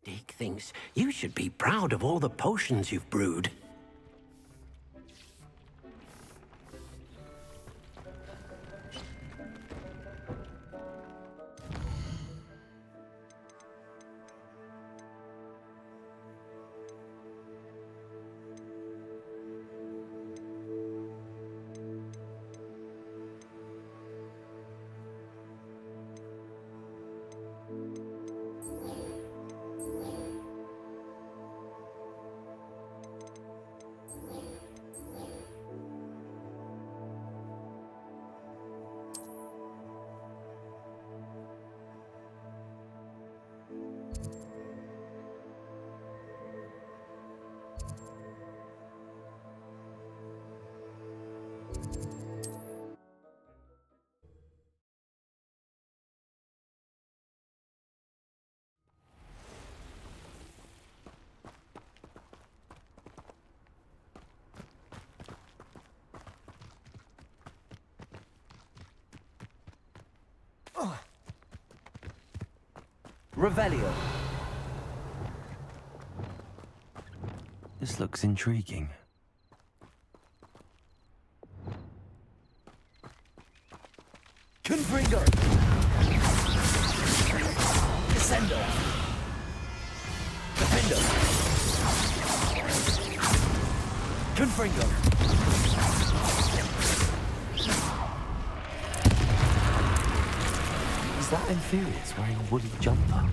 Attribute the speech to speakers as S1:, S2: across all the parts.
S1: Dick thinks you should be proud of all the potions you've brewed.
S2: Revelio. This looks intriguing. Confringo. Descendo. Defendo. Confringo. Is that Infurious wearing a woolly jumper?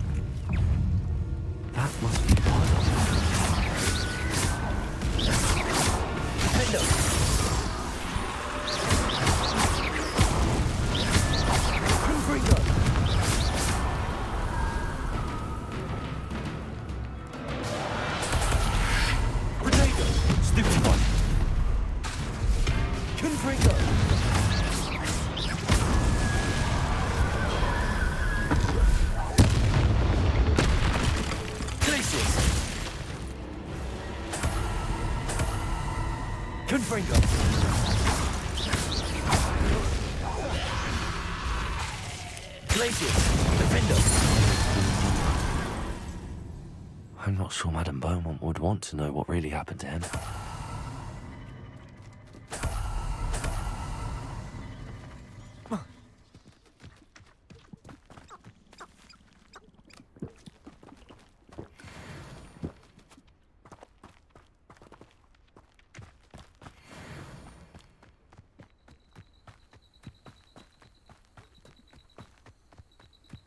S2: That must be part of it. Defendo! Confringo! Potato! Stupid one! Confringo! Confringo. Glacius. Defendo. I'm not sure Madame Beaumont would want to know what really happened to him.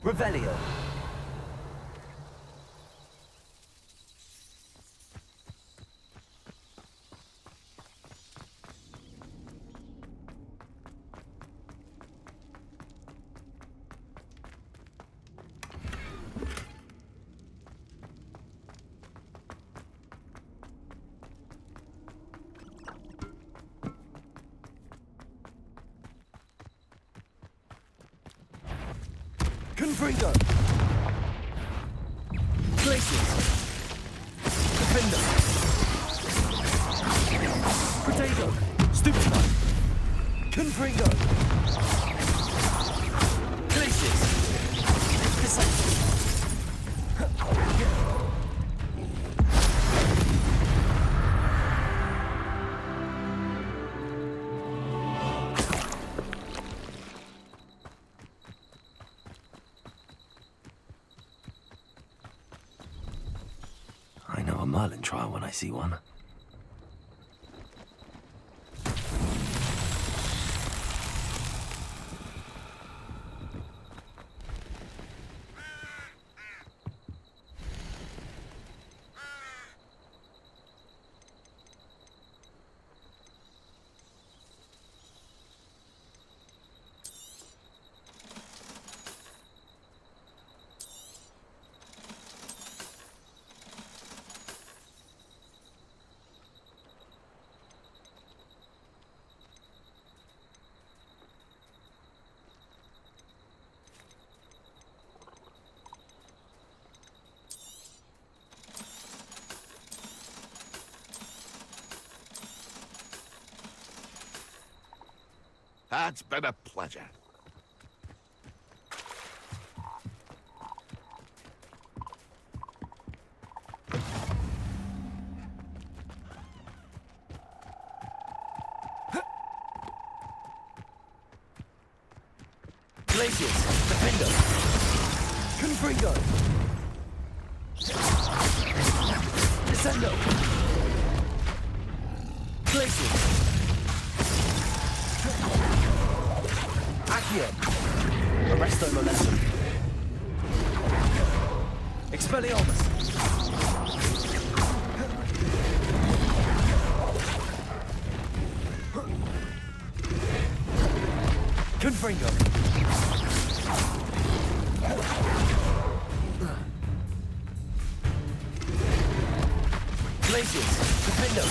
S2: Revelio. Confringo! Glacius! Defender! Potato! Stupid one! Confringo! Glacius! Disciple! I know a Merlin trial when I see one.
S3: It's been a pleasure. Glaciers, Defender. Confringo. Descendo. Glaciers. Accio. Arresto Momentum. Expelliarmus. Confringo. Glaciers, Defendo.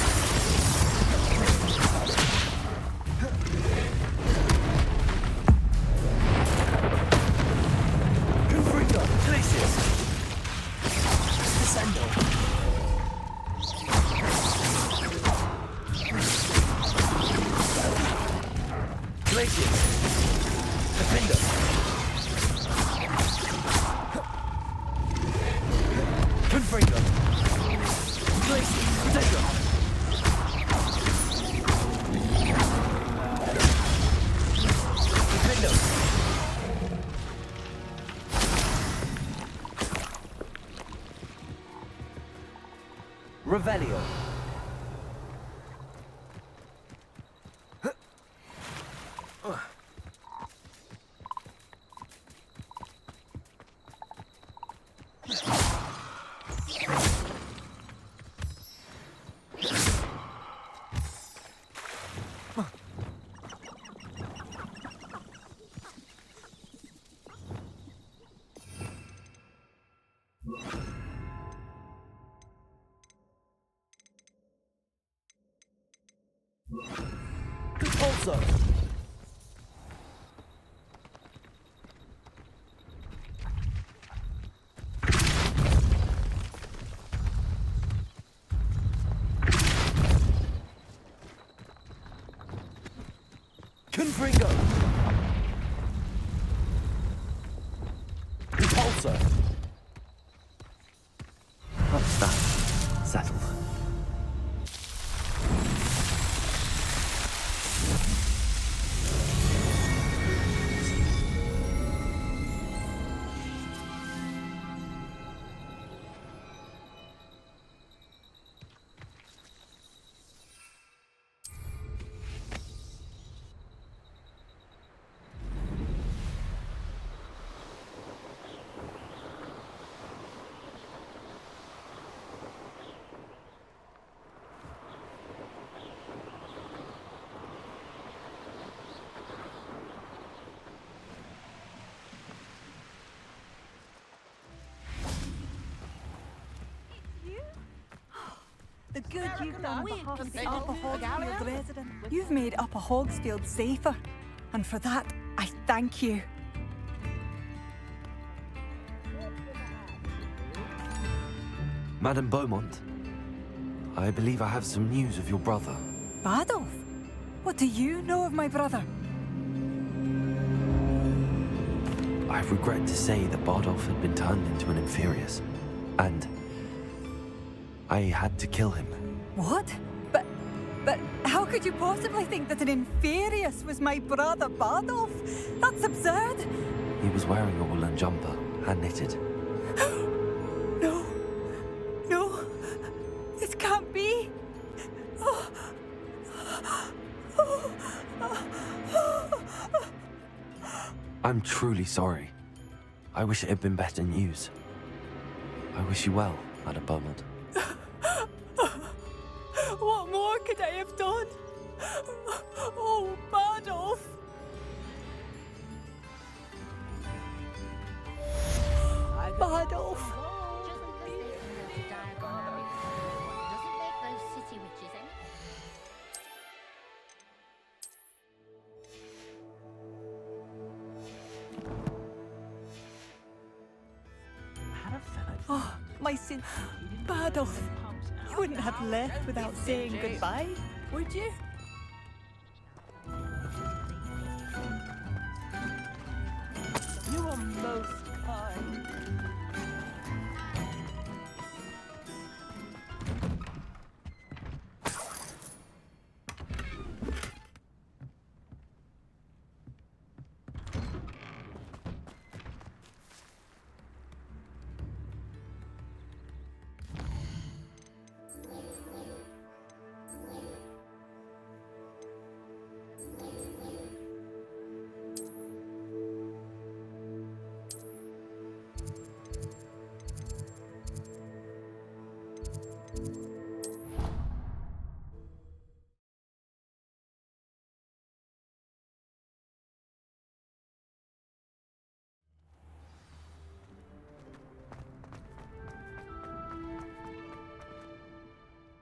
S3: Confringo, Glaciers. Descendo. Glaciers. Defender. Confringo. Glaciers. Defender. Defender. Revelio. Also. Confringo. Repulsor.
S2: That's that. Settled.
S4: The good you've done on behalf of the Upper Hogsfield resident. You've made Upper Hogsfield safer, and for that, I thank you.
S2: Madame Beaumont, I believe I have some news of your brother.
S4: Badolf? What do you know of my brother?
S2: I regret to say that Bardolph had been turned into an Inferius, and I had to kill him.
S4: What? But how could you possibly think that an Inferius was my brother Bardolph? That's absurd!
S2: He was wearing a woolen jumper, hand-knitted.
S4: No. No. This can't be.
S2: I'm truly sorry. I wish it had been better news. I wish you well, Madame Beaumont.
S4: What more could I have done? Oh, Bardolph! Bardolph!
S5: Doesn't make those city witches any.
S4: Oh, my sin. Bardolph, you wouldn't have left without saying goodbye, would you? You are most kind.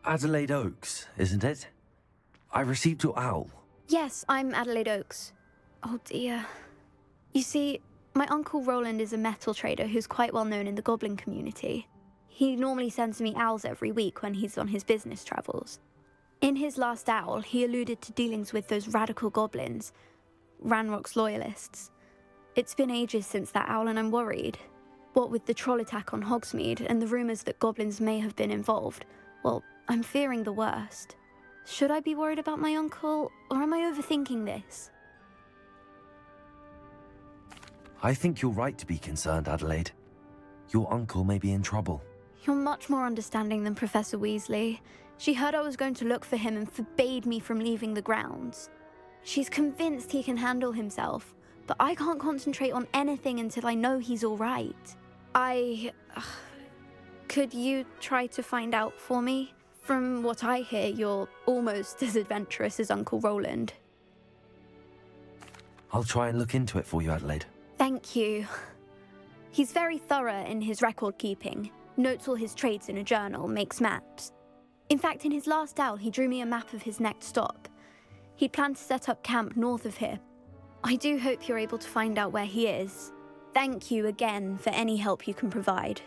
S2: Adelaide Oaks, isn't it? I received your owl.
S6: Yes, I'm Adelaide Oaks. Oh dear. You see, my Uncle Roland is a metal trader who's quite well known in the goblin community. He normally sends me owls every week when he's on his business travels. In his last owl, he alluded to dealings with those radical goblins, Ranrock's loyalists. It's been ages since that owl and I'm worried. What with the troll attack on Hogsmeade and the rumours that goblins may have been involved, well, I'm fearing the worst. Should I be worried about my uncle, or am I overthinking this?
S2: I think you're right to be concerned, Adelaide. Your uncle may be in trouble.
S6: You're much more understanding than Professor Weasley. She heard I was going to look for him and forbade me from leaving the grounds. She's convinced he can handle himself, but I can't concentrate on anything until I know he's all right. Could you try to find out for me? From what I hear, you're almost as adventurous as Uncle Roland.
S2: I'll try and look into it for you, Adelaide.
S6: Thank you. He's very thorough in his record keeping, notes all his trades in a journal, makes maps. In fact, in his last owl, he drew me a map of his next stop. He'd planned to set up camp north of here. I do hope you're able to find out where he is. Thank you again for any help you can provide.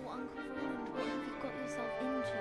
S6: Oh, Uncle Roland, what have you got yourself into?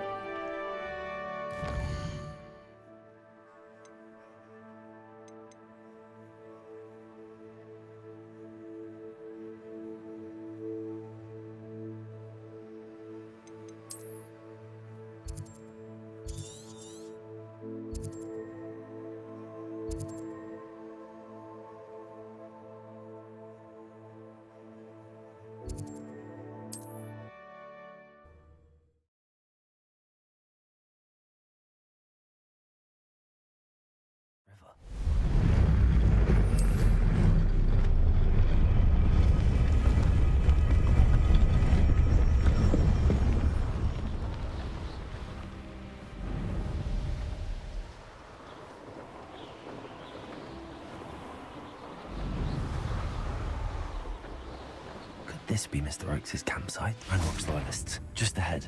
S2: This be Mr. Oakes' campsite? Ranrock's loyalists, just ahead.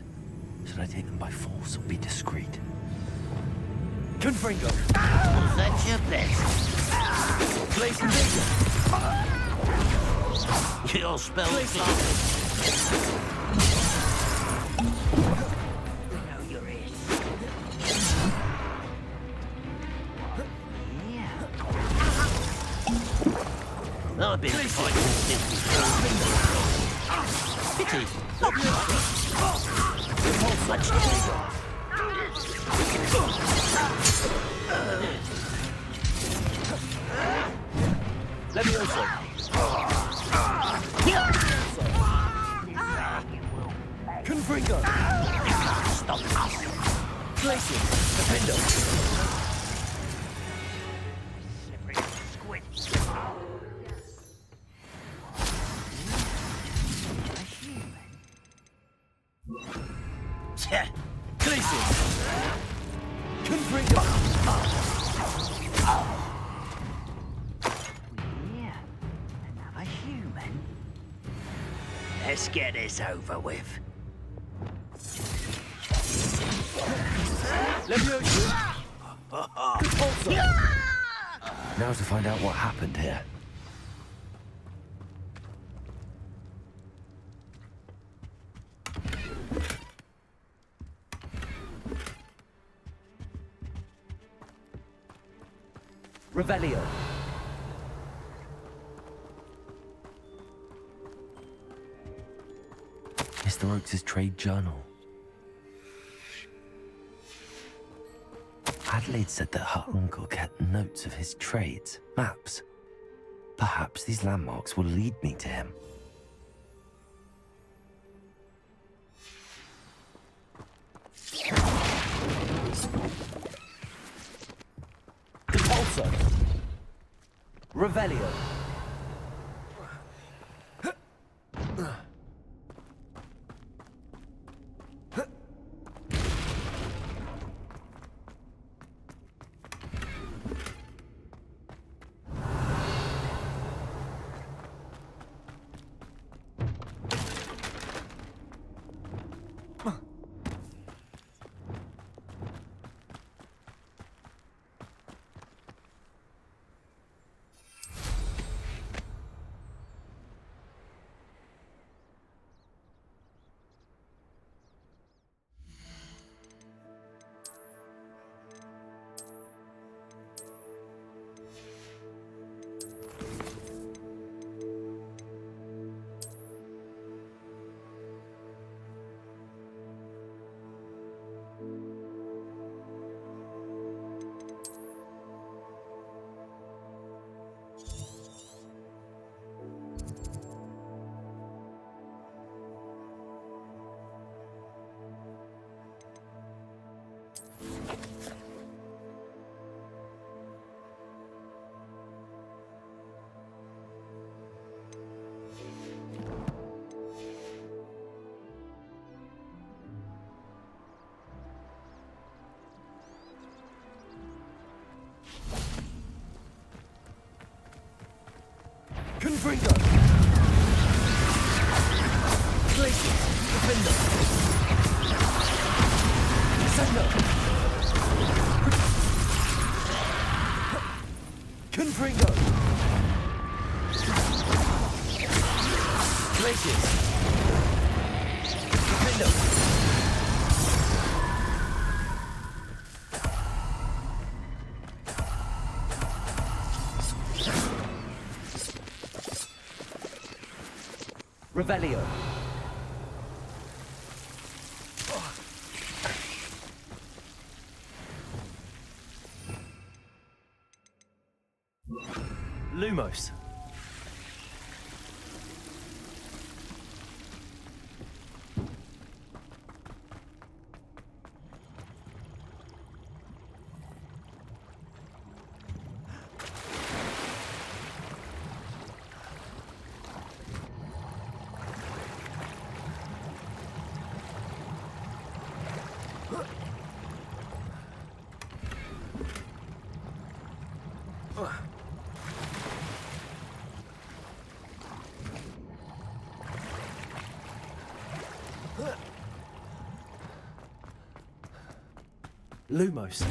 S2: Should I take them by force or be discreet?
S3: Confringo.
S1: That's your best.
S3: Blazing Danger.
S1: Your spell is know your ears. Yeah. I've been fighting since pity. Much
S3: Levioso. Confringo.
S1: Stop us.
S3: Glacier. Defendo.
S1: Slippery squid.
S3: Glacier. Confringo.
S1: Yeah, another human. Let's get this over with.
S3: Levioso. Repulsor.
S2: Now to find out what happened here.
S3: Revelio.
S2: Mr. Oakes' trade journal. Adelaide said that her uncle kept notes of his trades, maps. Perhaps these landmarks will lead me to him.
S3: Repulsor. Revelio. Confringo! Glacius! Defender! Sender! Confringo! Glacius! Defender! Revelio. Lumos. Lumos.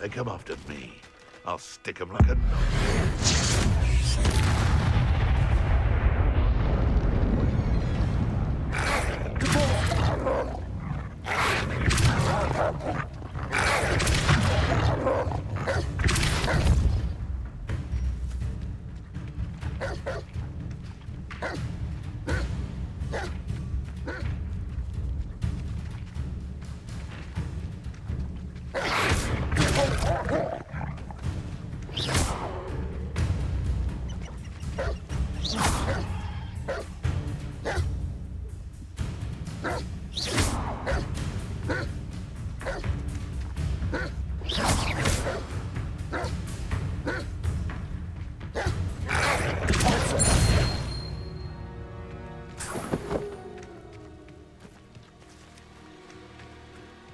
S7: They come after me. I'll stick 'em like a knife.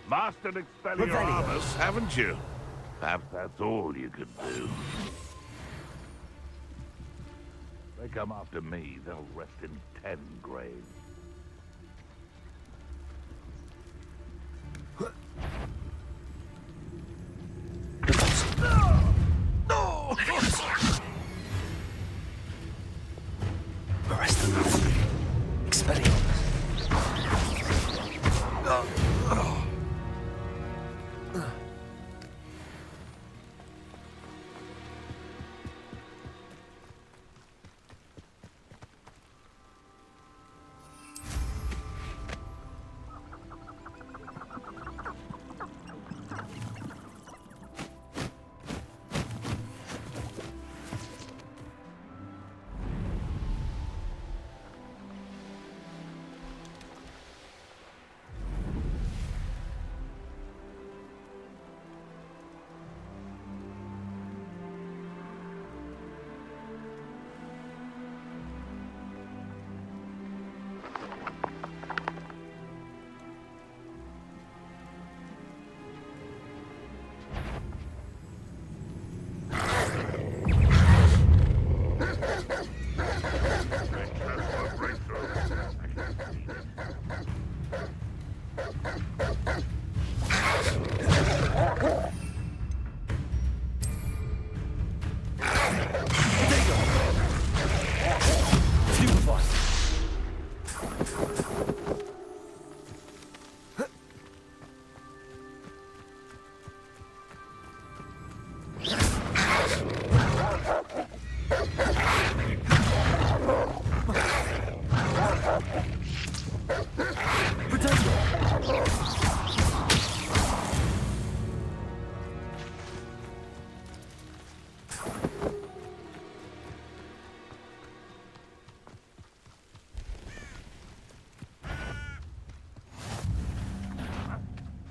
S7: Mastered Expelliarmus, haven't you? Perhaps that's all you could do. They come after me, they'll rest in 10 graves.
S3: Arrest them. Expelliarmus.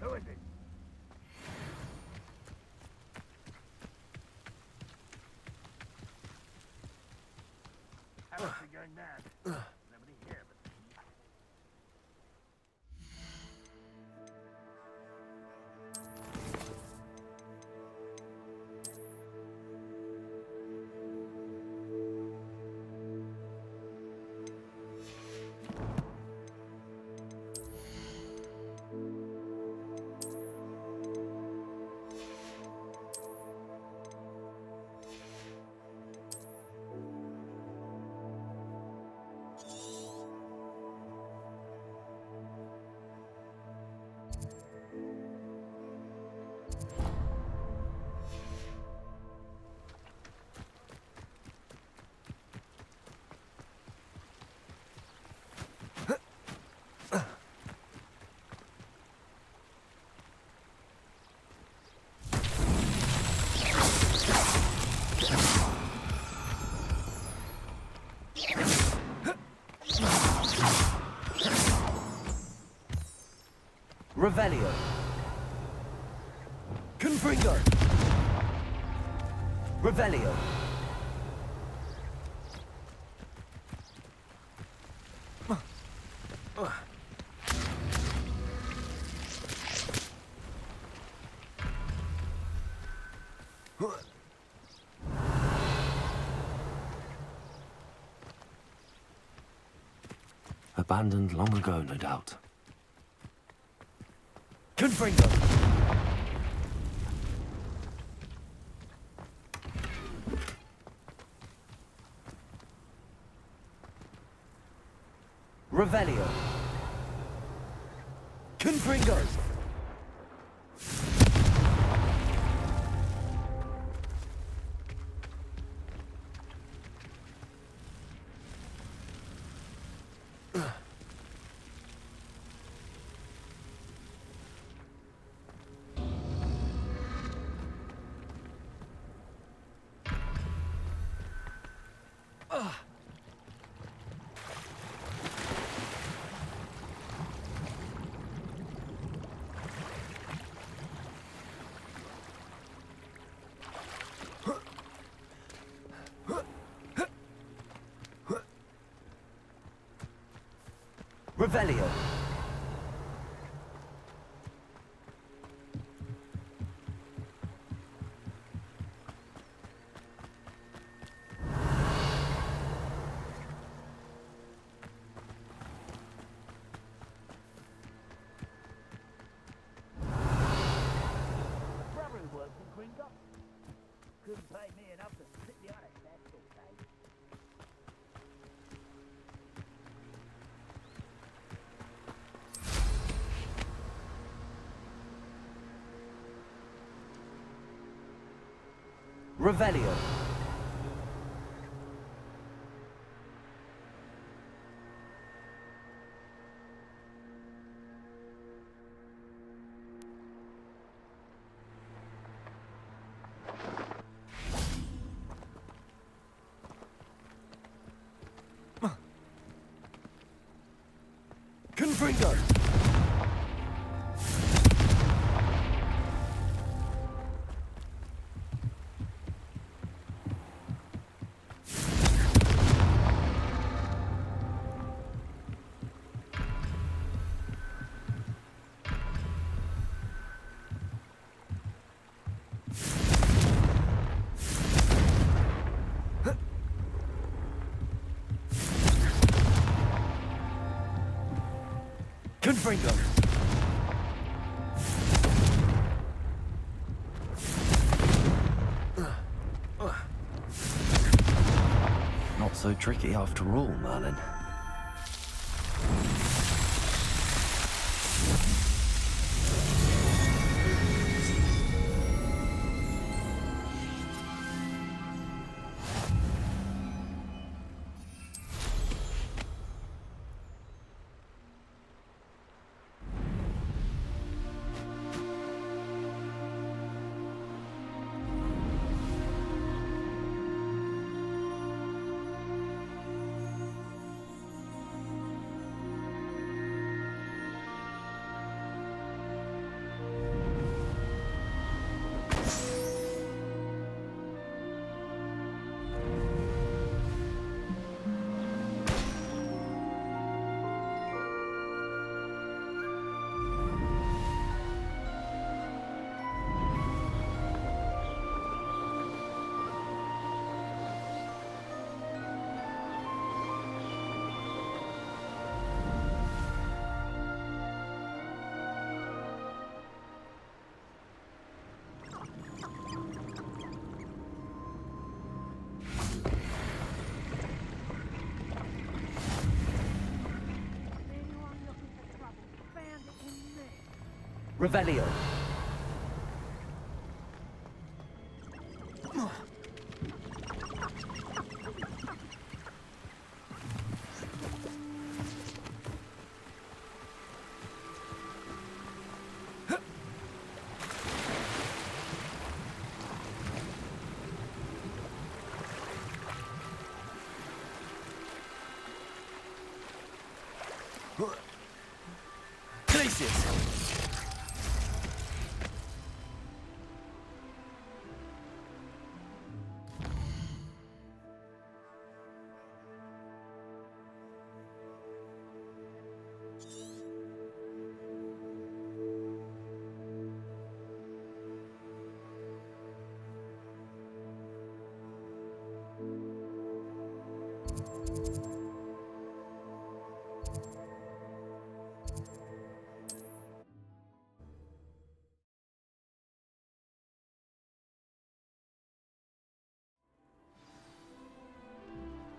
S7: Who is it? How's it going down? Nobody here but me.
S3: Revelio. Confringo. Revelio.
S2: Abandoned long ago, no doubt.
S3: Confringo. Revelio. Confringo. Revelio.
S7: Brother who works in Gringo. Couldn't pay me enough to sit behind it, that's okay.
S3: Revelio. Confringo. Confringo.
S2: so tricky after all, Merlin.
S3: Revelio.
S2: Places!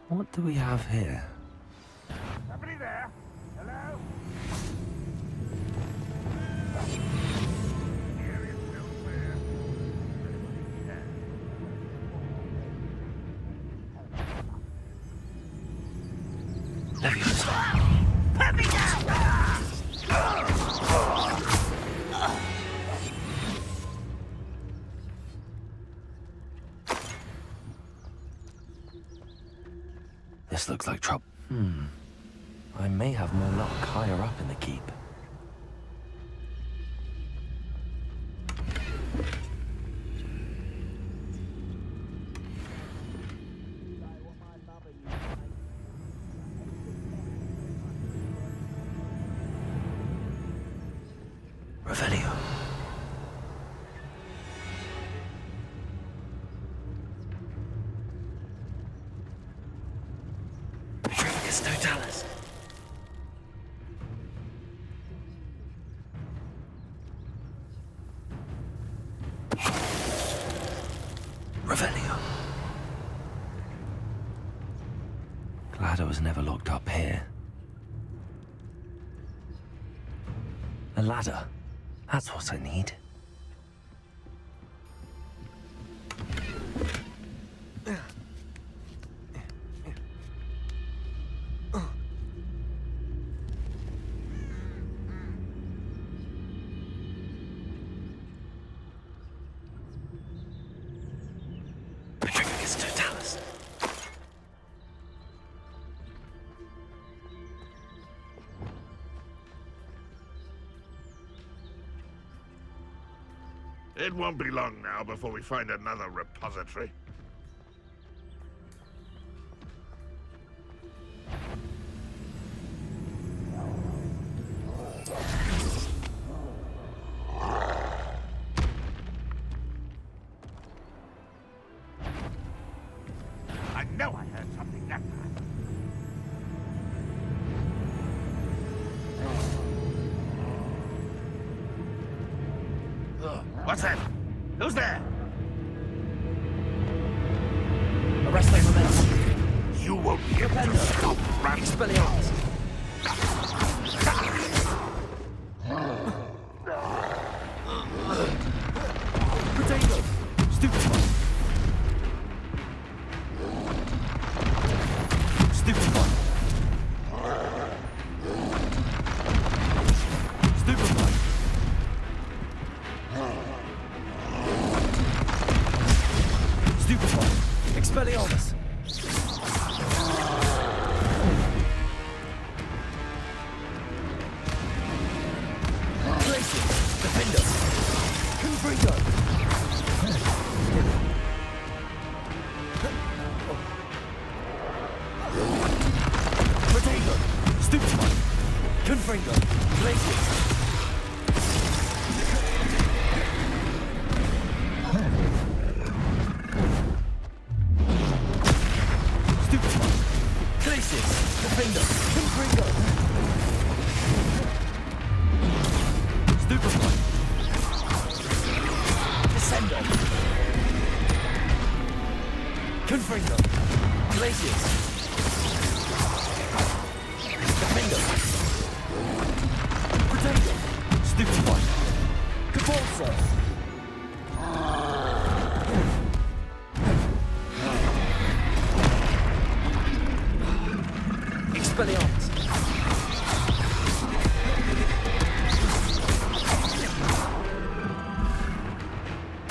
S2: What do we have here?
S7: Somebody there? Hello? Here is nowhere.
S1: Put me down!
S2: This looks like trouble. I may have more luck higher up in the keep. Revelio. Petrificus totalis. Revelio. Glad I was never locked up here. A ladder. That's what I need. Petrificus totalis.
S7: It won't be long now before we find another repository. I know I heard something that time. What's that? Who's there?
S3: Arrest Revelio.
S7: You won't be able to stop Ran.
S3: Expelliarmus. Potato. Stupefy. Stupefy. Stupefy. Stupefy. Expelliarmus. Glacier. Defender. Confringo. Potato. Stupefy. Confringo. Glacier. Stupefy. Glacier. Defender. Confringo. Stupefy. Descendo. Confringo. Glaciers. Defender. Potato. Stupefy. Capulso. Expelliarmus.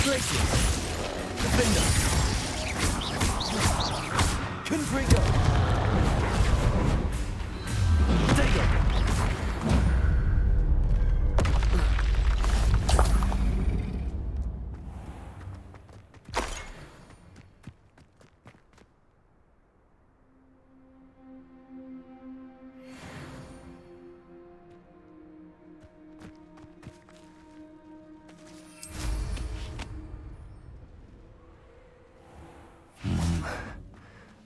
S3: Glacier. Defender. Confringo. Potato.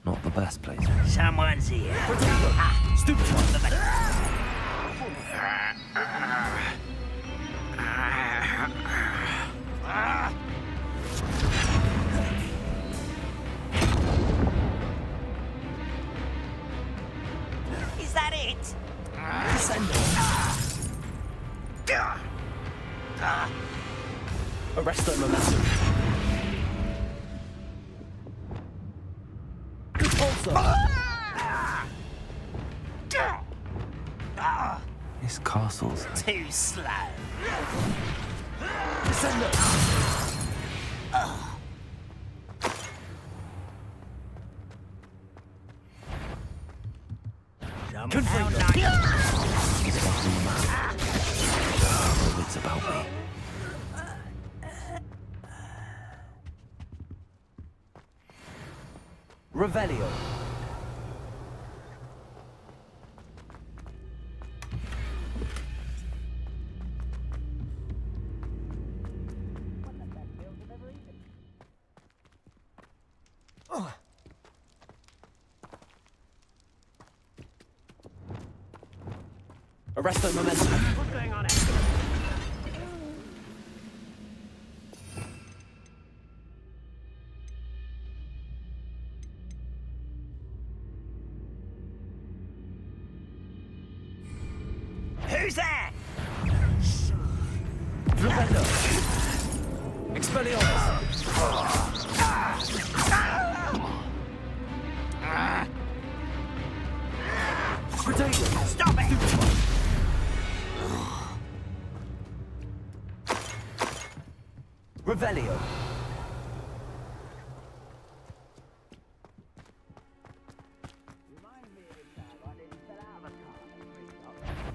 S2: Not the best place.
S1: Someone's here.
S3: Potato. Stupefy.
S1: Is that it?
S3: Descendo. Arrest that momentum. Compulso.
S2: This castle's
S1: Too slow.
S3: Descendo.
S1: Somehow
S3: Confringo.
S1: like
S2: it's fucking mad. All it's about me.
S3: Revelio. Arrest that momentum.
S1: What's going on out? Who's there?
S3: Flipendo. Expelliarmus. Potato.
S1: Stop it!
S3: Revelio.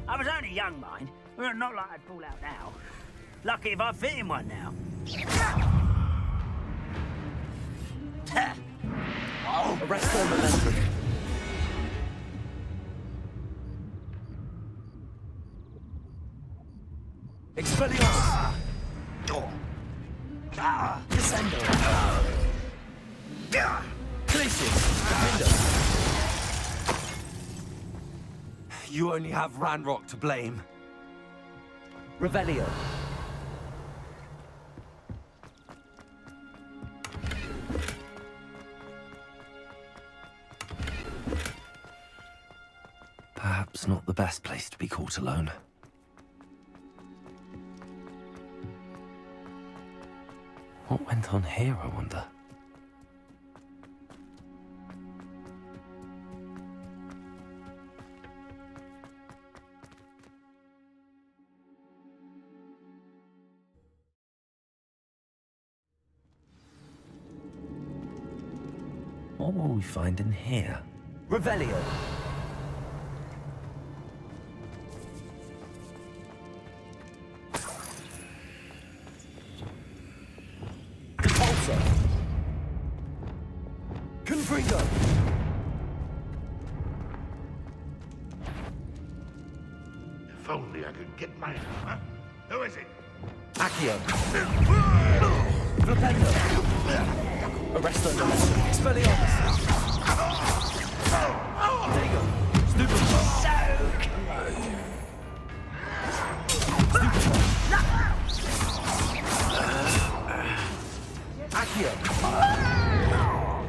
S1: I was only young, mind. Well, not like I'd fall out now. Lucky if I fit in one now.
S3: Arrest that momentum. Expelliarmus. Descendo. Glacier. Defender.
S2: You only have Ranrock to blame.
S3: Revelio.
S2: Hogwarts not the best place to be caught alone. What went on here, I wonder? What will we find in here?
S3: Revelio. Compulsor. Confringo.
S7: If only I could get my... Huh? Who is it?
S3: Accio. Flipendo. Arresto Momentum. Expelliarmus. There Stupefy. Accio.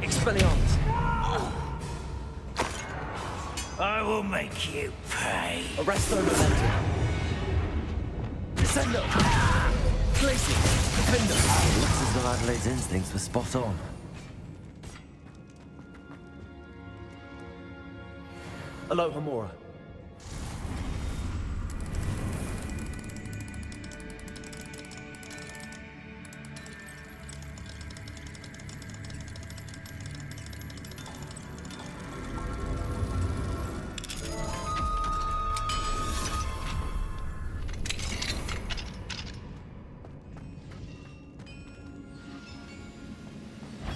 S3: Expelliarmus.
S1: I will make you pay.
S3: Arresto Momentum. Descendo. Glacier. Defender.
S2: Looks as though Adelaide's instincts were spot on.
S3: Aloha Mora.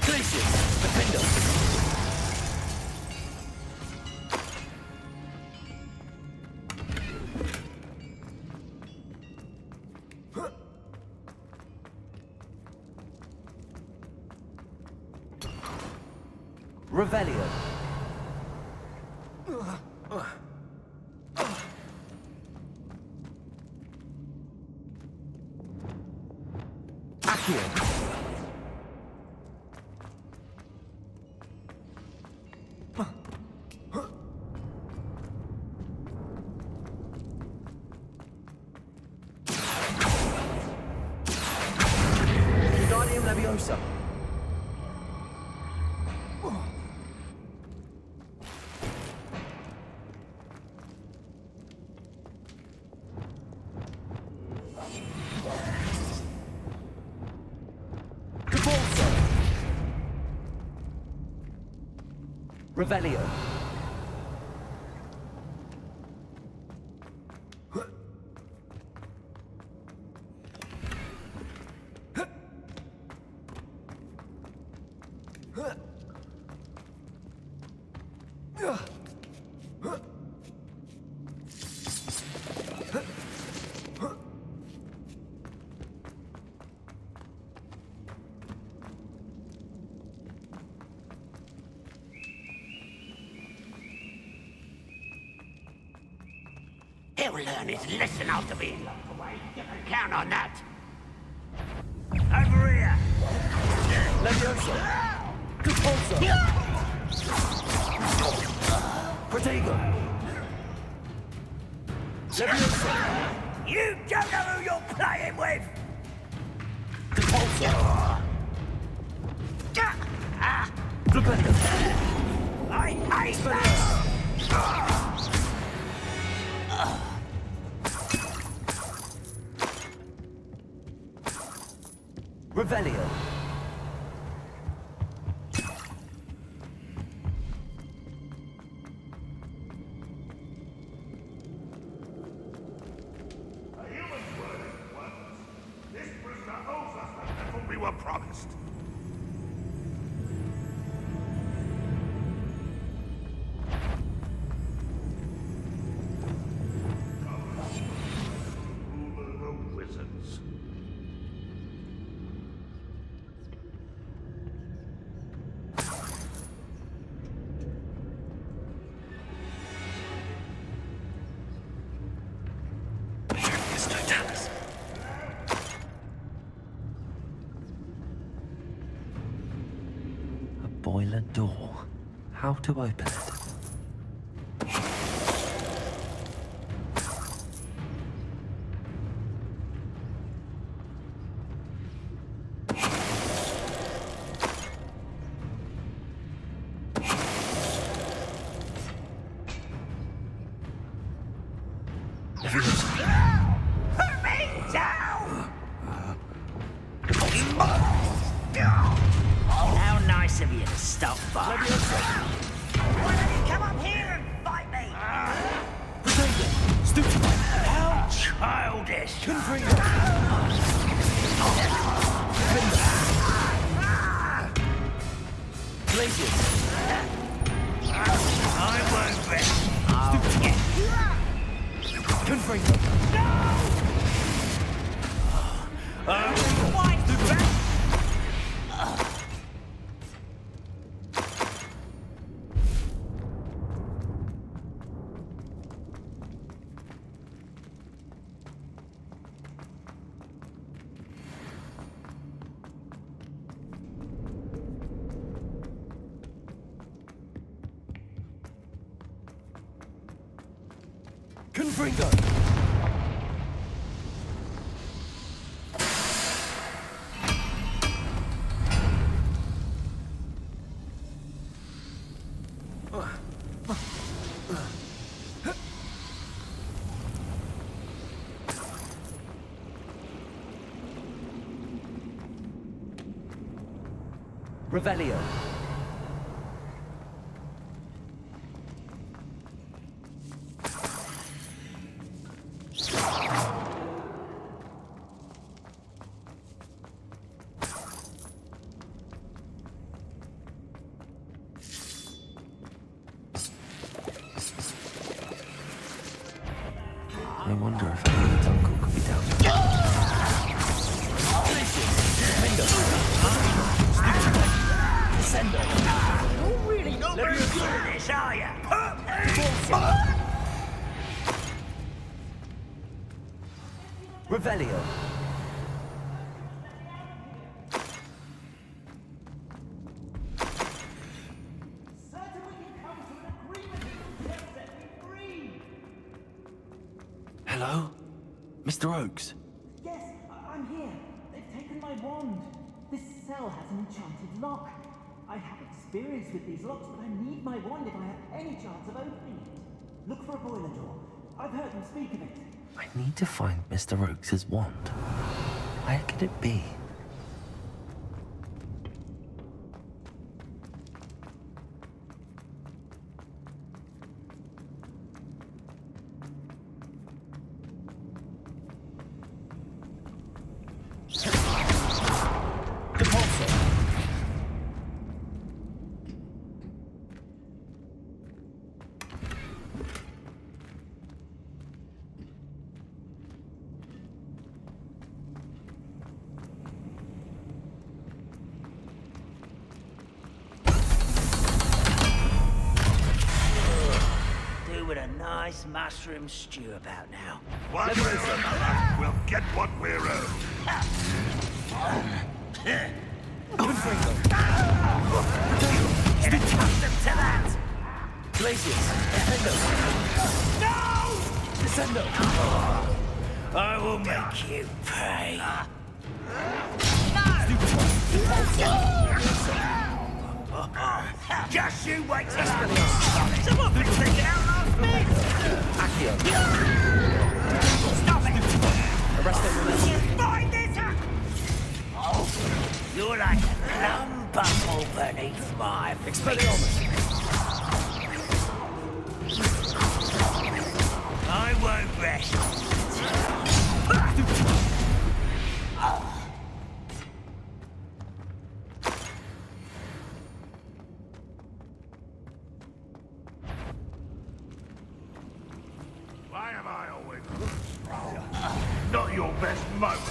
S3: Glacier. Defender. Revelio. Accio. Wingardium Leviosa. Compulsor. Revelio.
S7: He'll learn his lesson after being locked away. You can count on that.
S1: Over here.
S3: Leviosa. Compulsor. Protego. Leviosa.
S1: You don't know who you're playing with.
S3: Compulsor. Flipendo.
S1: I hate that.
S3: Revelio.
S7: A human's word is worthless. This prisoner owes us the level we were promised. Ruler of wizards.
S2: A boiler door. How to open it?
S1: nice of you to stop by. Why don't you come up here and fight me?
S3: Protego! Stupefy!
S1: How childish!
S3: Confringo! Glacius!
S1: I won't rest. I'll get you.
S3: Confringo! Confringo! Revelio.
S2: I wonder if Elliot's uncle could be down here.
S1: You're really not very good at this, are you?
S3: Revelio.
S2: Hello? Mr. Oakes?
S8: Yes, I'm here. They've taken my wand. This cell has an enchanted lock. I have experience with these locks, but I need my wand if I have any chance of opening it. Look for a boiler door. I've heard them speak of it.
S2: I need to find Mr. Oakes' wand. Where could it be?
S1: With a nice mushroom stew about now.
S7: One way or another, we'll get what we're owed.
S1: Get accustomed to that!
S3: Glacius. Descendo.
S1: I will make you pay. Just you wait till someone picked it out last minute!
S3: Accio.
S1: Stop it!
S3: Arresto momentum.
S1: Find this up! You're like a lumbuckle beneath my
S3: Expelliarmus.
S1: I won't rest.
S7: Why am I always not your best moment?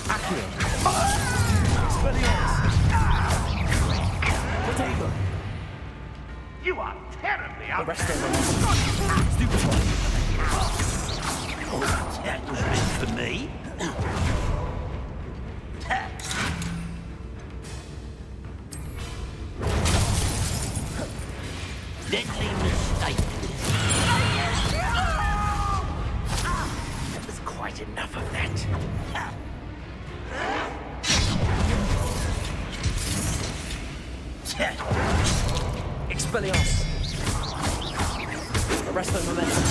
S3: Expelliarmus. Protego.
S7: You are terribly out.
S3: Arresto momentum. Stupefy.
S1: That was meant for me. Deadly mistake. That was quite enough of that.
S3: Expelliarmus. Arresto momentum.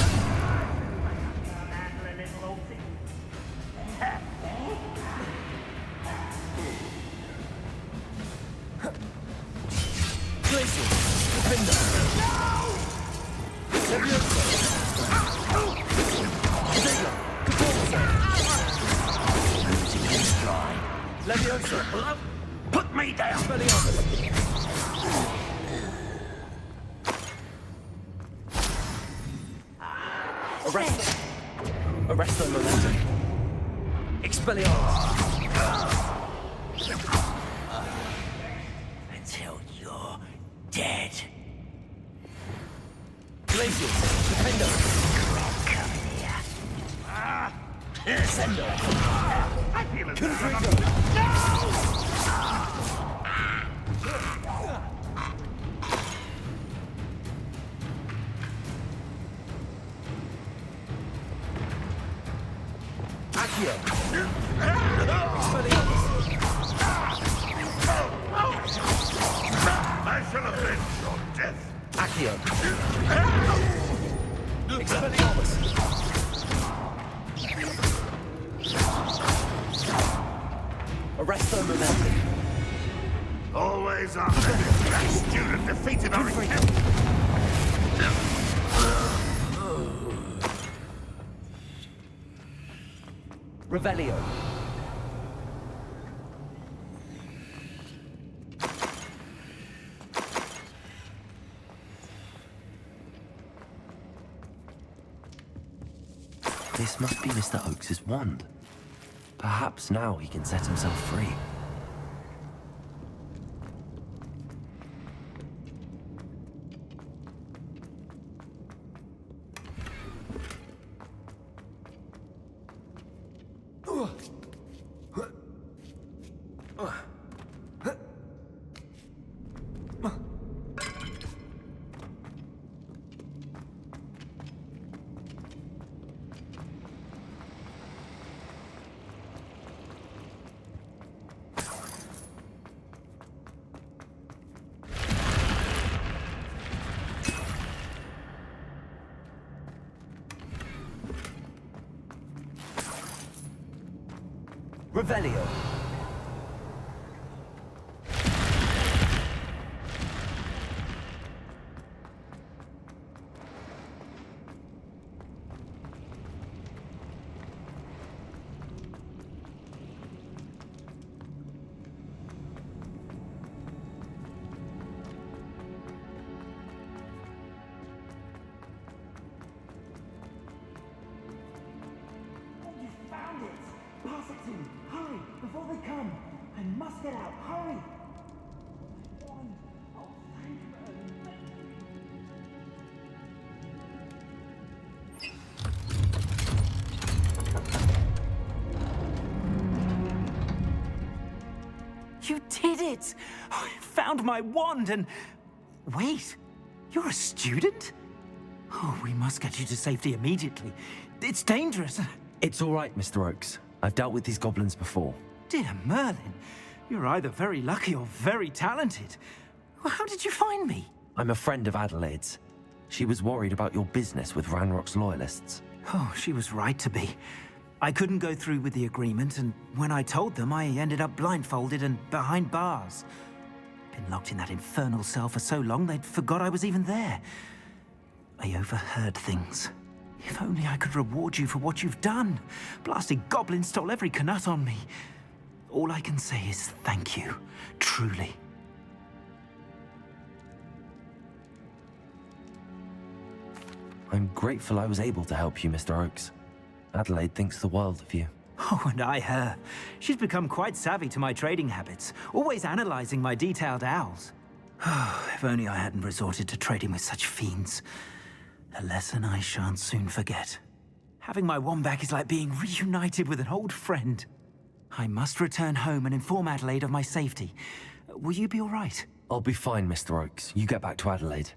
S3: Leviosa!
S1: Put me down!
S3: Expelliarmus! Arrest! Arresto momentum! Expelliarmus!
S1: Until you're dead.
S3: Glacius! Defendo!
S1: Come here.
S3: Descendo!
S7: I feel it.
S3: Confringo! Accio! Expelliarmus!
S7: I shall avenge your death.
S3: Accio! Expelliarmus! Arresto momentum!
S7: Always after that student defeated our encampment.
S3: Revelio!
S2: This must be Mr. Oakes's wand. Perhaps now he can set himself free.
S3: Revelio!
S8: You found it! Pass it to me! Hurry! Before they come! I must get out! Hurry! One. Oh, thank Merlin, thank you! You did it! I found my wand and... Wait! You're a student? Oh, we must get you to safety immediately. It's dangerous.
S2: It's all right, Mr. Oakes. I've dealt with these goblins before.
S8: Dear Merlin, you're either very lucky or very talented. Well, how did you find me?
S2: I'm a friend of Adelaide's. She was worried about your business with Ranrock's loyalists.
S8: Oh, she was right to be. I couldn't go through with the agreement, and when I told them, I ended up blindfolded and behind bars. Been locked in that infernal cell for so long, they'd forgot I was even there. I overheard things. If only I could reward you for what you've done. Blasted goblins stole every Knut on me. All I can say is thank you, truly.
S2: I'm grateful I was able to help you, Mr. Oakes. Adelaide thinks the world of you.
S8: Oh, and I her. She's become quite savvy to my trading habits, always analyzing my detailed owls. Oh, if only I hadn't resorted to trading with such fiends. A lesson I shan't soon forget. Having my wand back is like being reunited with an old friend. I must return home and inform Adelaide of my safety. Will you be all right?
S2: I'll be fine, Mr. Oakes. You get back to Adelaide.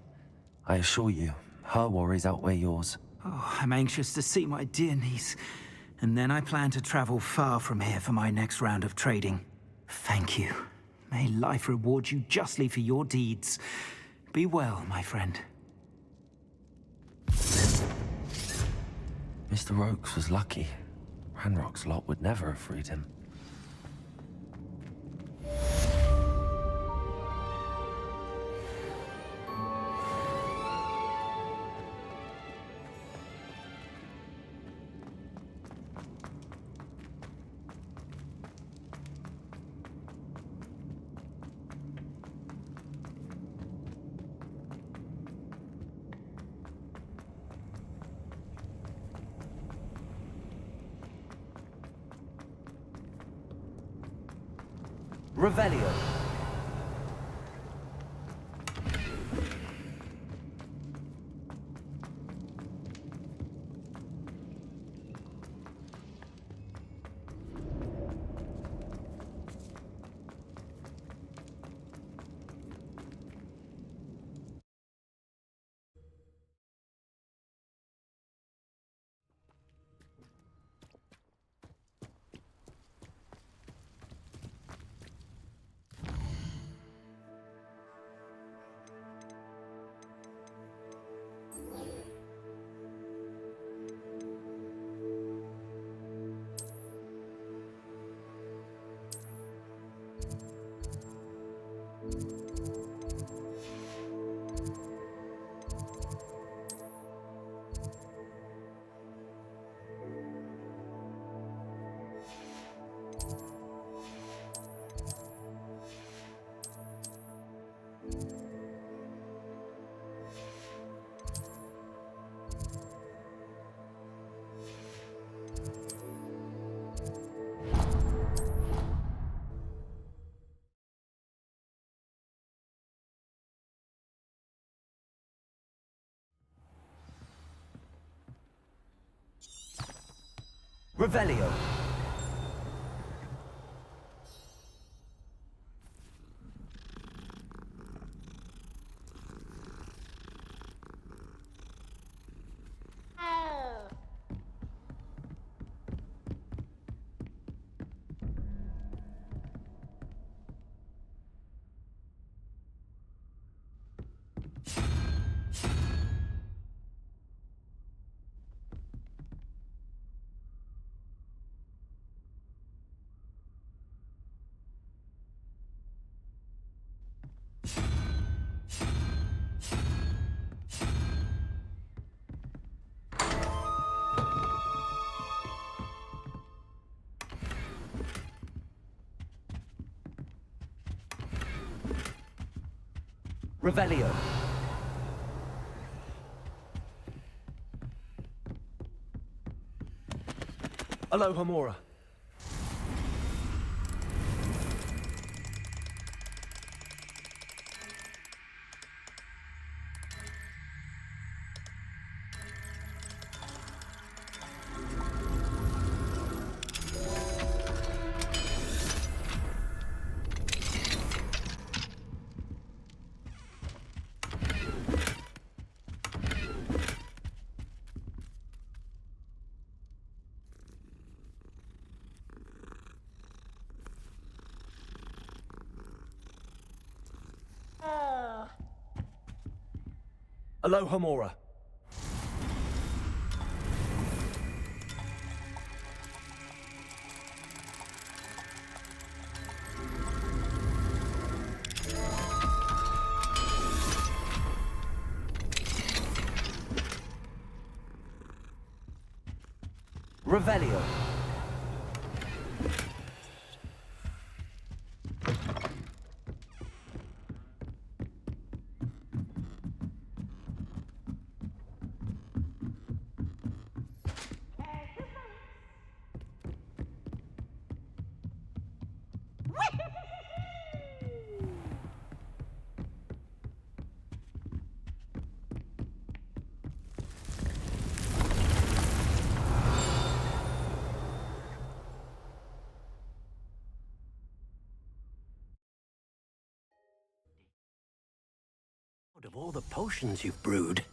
S2: I assure you, her worries outweigh yours.
S8: Oh, I'm anxious to see my dear niece. And then I plan to travel far from here for my next round of trading. Thank you. May life reward you justly for your deeds. Be well, my friend.
S2: Mr. Oakes was lucky. Ranrock's lot would never have freed him.
S3: Revelio. Revelio.
S5: Oh.
S3: Revelio. Alohomora.
S5: Oh.
S3: Alohomora. Revelio.
S9: Of all the potions you've brewed.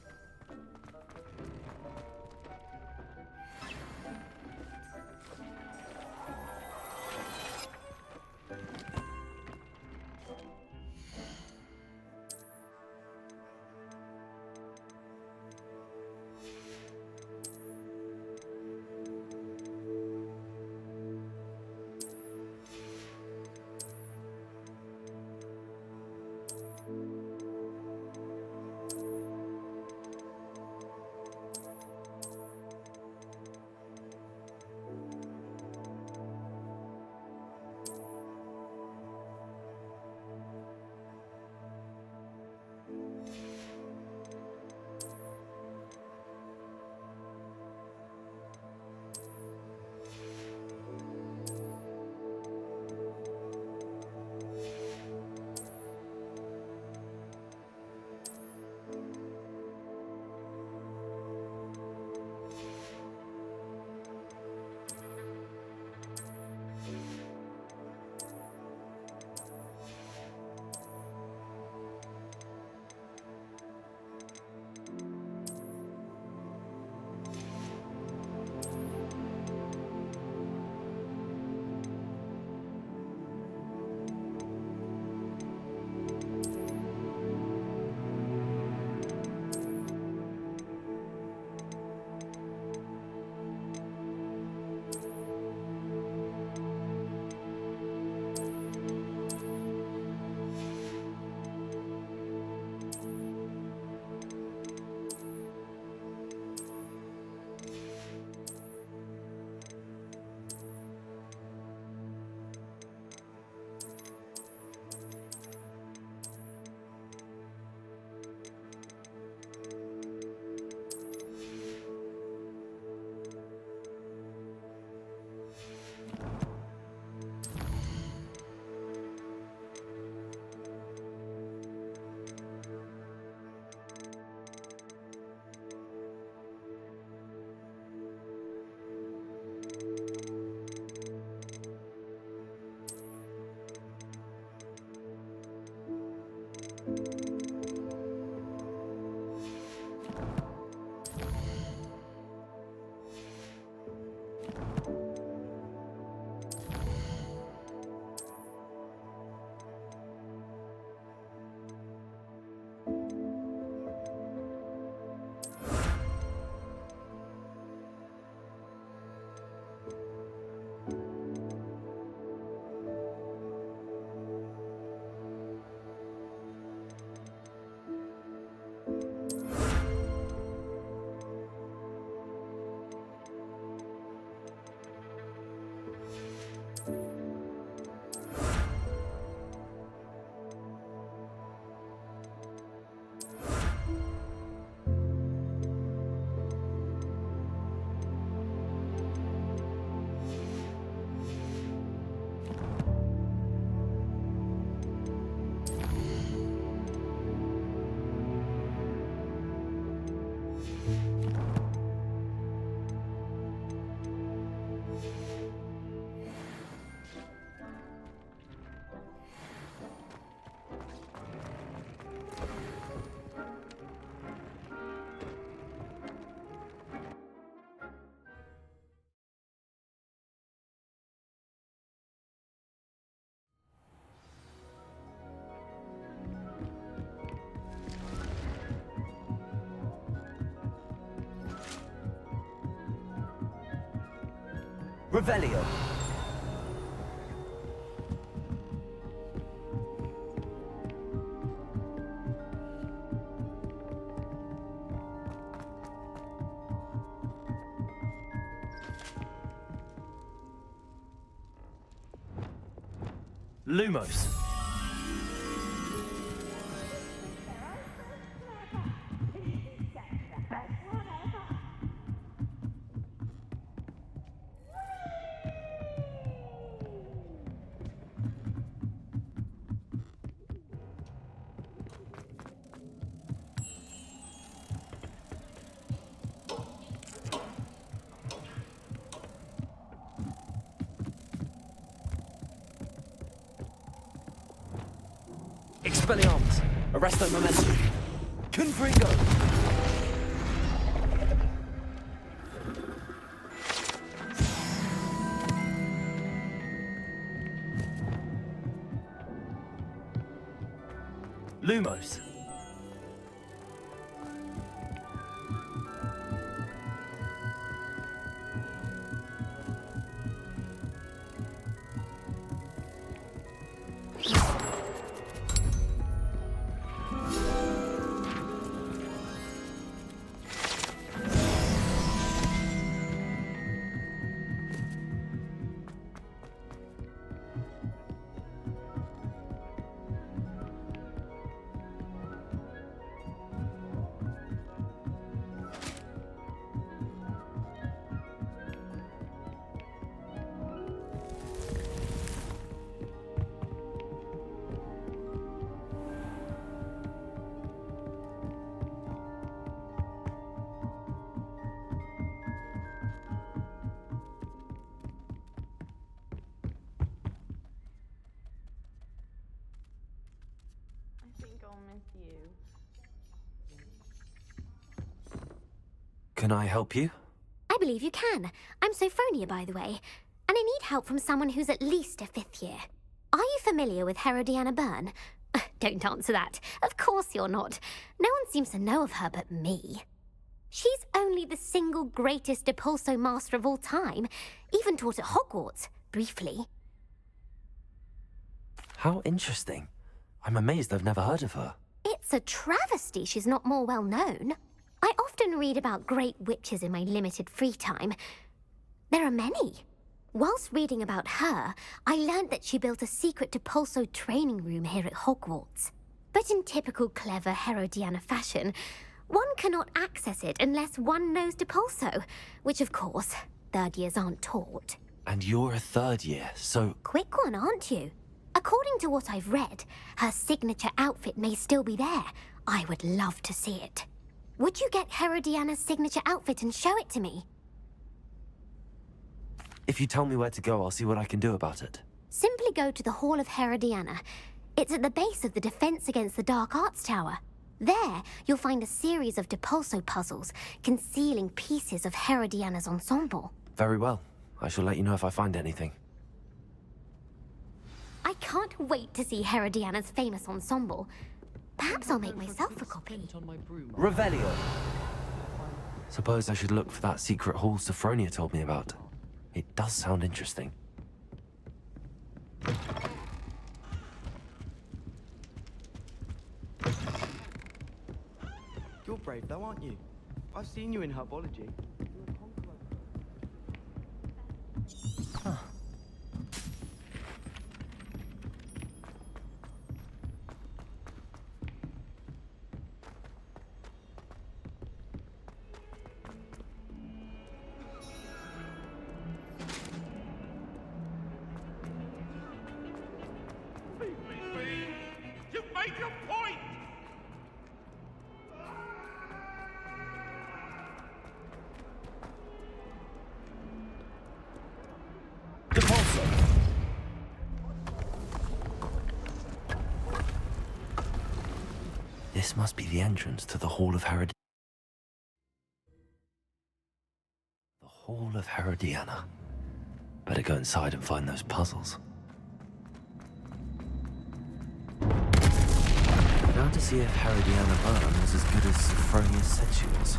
S3: Revelio. Lumos. Expelliarmus. Arresto momentum. Confringo. Lumos.
S2: Can I help you?
S5: I believe you can. I'm Sophronia, by the way, and I need help from someone who's at least a 5th year. Are you familiar with Herodiana Byrne? Don't answer that. Of course you're not. No one seems to know of her but me. She's only the single greatest Depulso master of all time. Even taught at Hogwarts, briefly.
S2: How interesting. I'm amazed I've never heard of her.
S5: It's a travesty she's not more well known. I often read about great witches in my limited free time. There are many. Whilst reading about her, I learned that she built a secret Depulso training room here at Hogwarts. But in typical clever Herodiana fashion, one cannot access it unless one knows Depulso, which of course, 3rd years aren't taught.
S2: And you're a 3rd year, so...
S5: Quick one, aren't you? According to what I've read, her signature outfit may still be there. I would love to see it. Would you get Herodiana's signature outfit and show it to me?
S2: If you tell me where to go, I'll see what I can do about it.
S5: Simply go to the Hall of Herodiana. It's at the base of the Defense Against the Dark Arts Tower. There, you'll find a series of Depulso puzzles concealing pieces of Herodiana's ensemble.
S2: Very well. I shall let you know if I find anything.
S5: I can't wait to see Herodiana's famous ensemble. Perhaps I'll make myself a copy.
S3: Revelio.
S2: Suppose I should look for that secret hall Sophronia told me about. It does sound interesting.
S10: You're brave though, aren't you? I've seen you in herbology.
S7: You make your point!
S3: Depulso.
S2: This must be the entrance to the Hall of Herodiana. The Hall of Herodiana. Better go inside and find those puzzles. Now to see if Herodiana Byrne was as good as Sophronia said she was.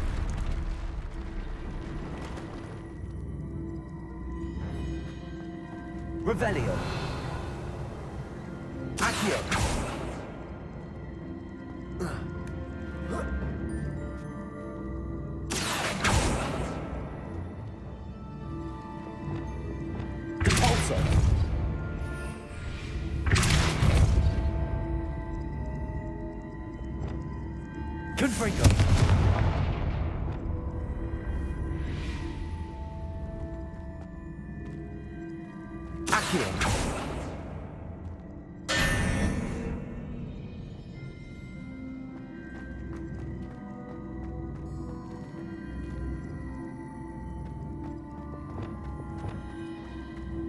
S3: Revelio. Accio. Depulso. Confringo. Accio.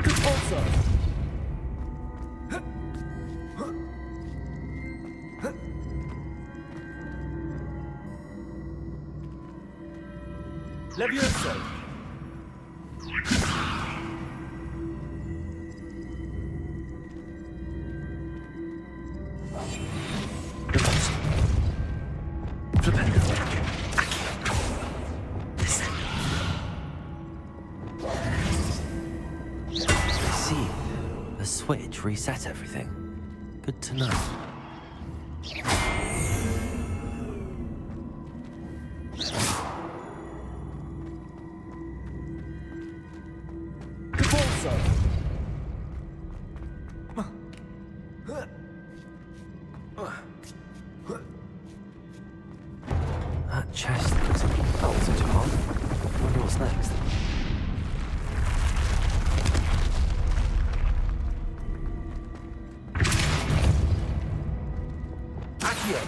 S3: Depulso. Levioso.
S2: Repulso. Flipendo. Accio. Descendo. I see. The switch reset everything. Good to know.
S3: Depulso.
S2: That chest looks bolted on. Wonder what's next.
S3: Accio.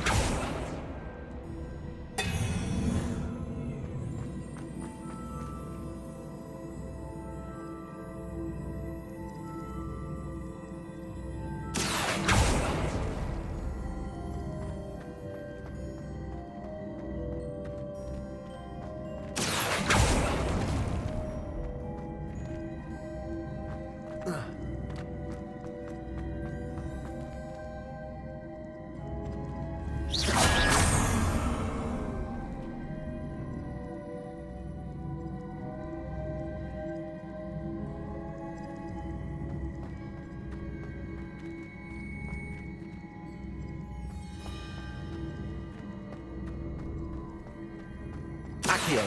S3: Accio.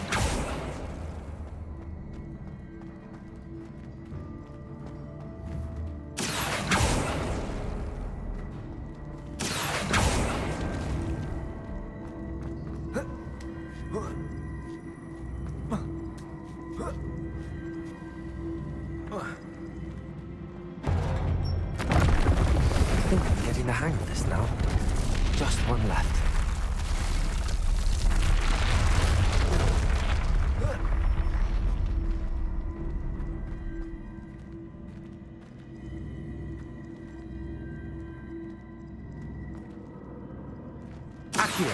S2: I think I'm getting the hang of this now. Just one left.
S3: Accio.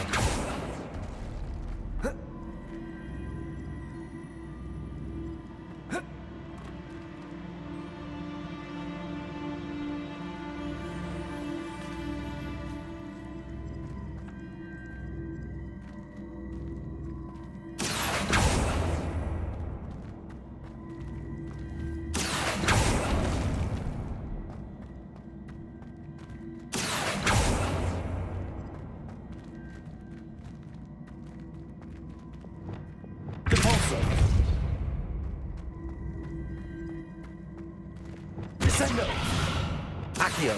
S3: Depulso. Descendo. Accio.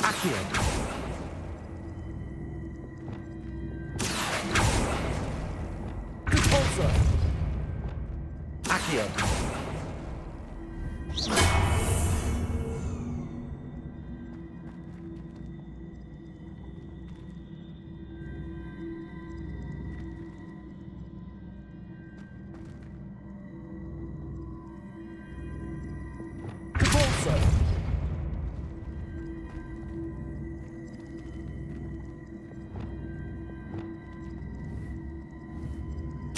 S3: Accio. Depulso. Accio. Repulsor!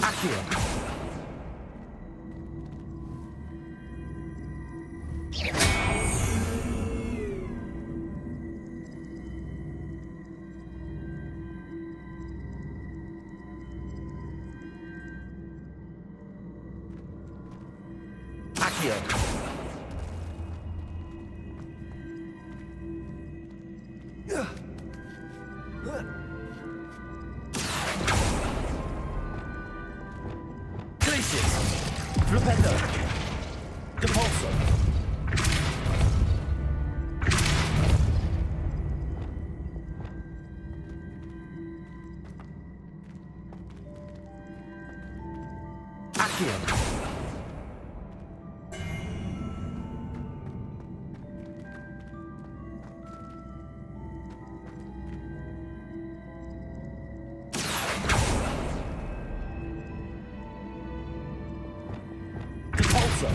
S3: Accio! Accio! Glacius! Flipendo! Depulso! Accio! Depulso!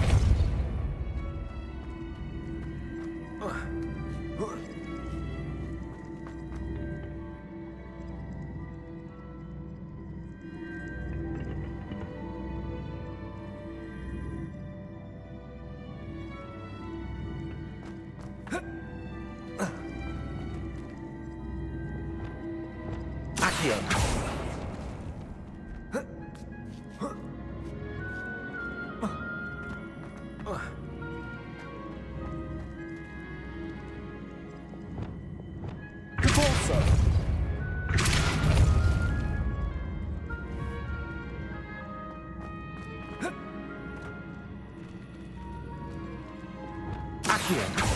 S3: Accio! Depulso! Accio!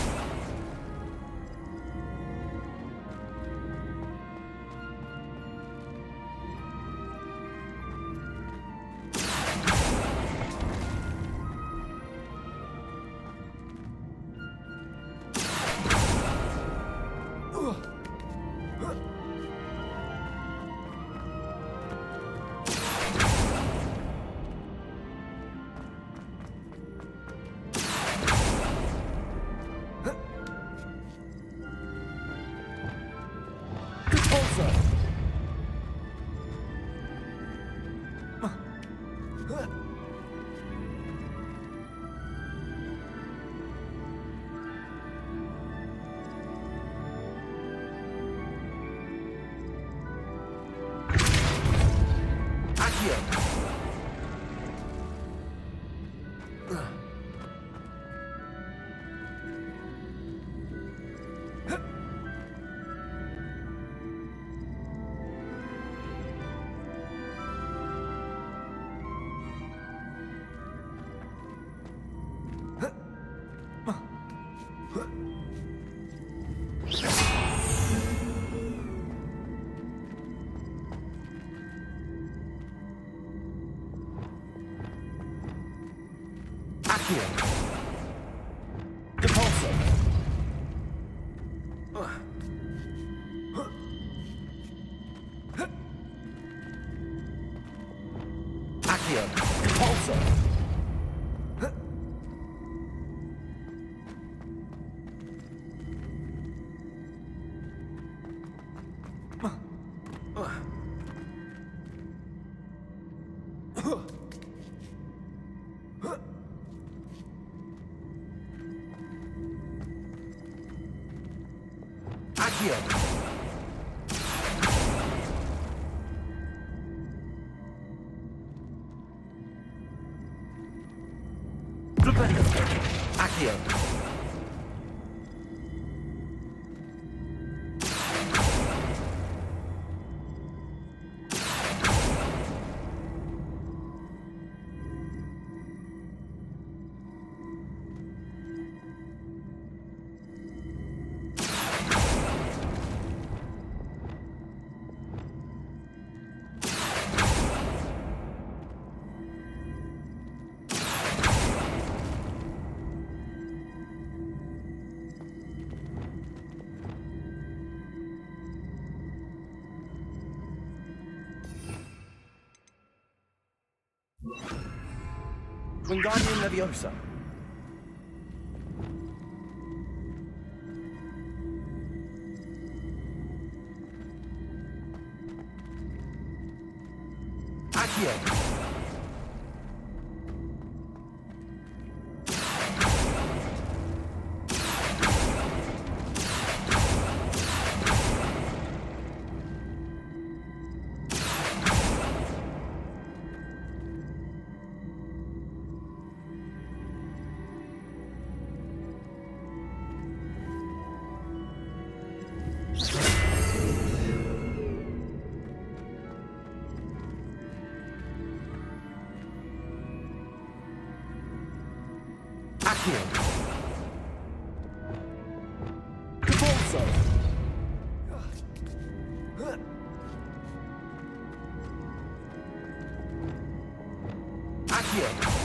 S3: Repulsor! Accio! Accio! Depulso! Accio! Depulso! Accio! Flipendo! Accio! Wingardium Leviosa. Accio. Repulso. Accio.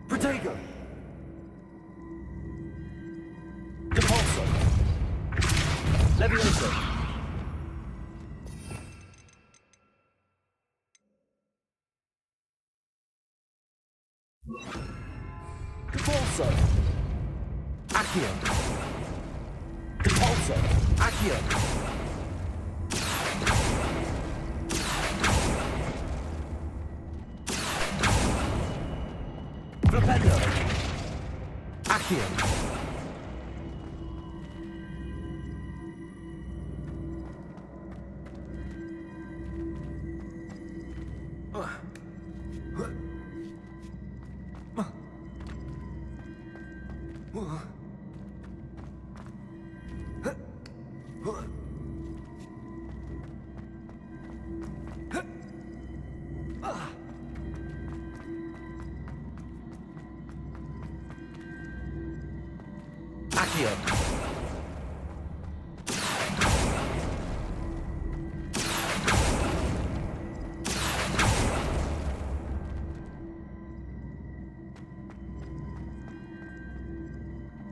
S3: Protego! Depulso! Levioso! Depulso! Accio! Depulso! Accio! Flipendo! Accio! Accio!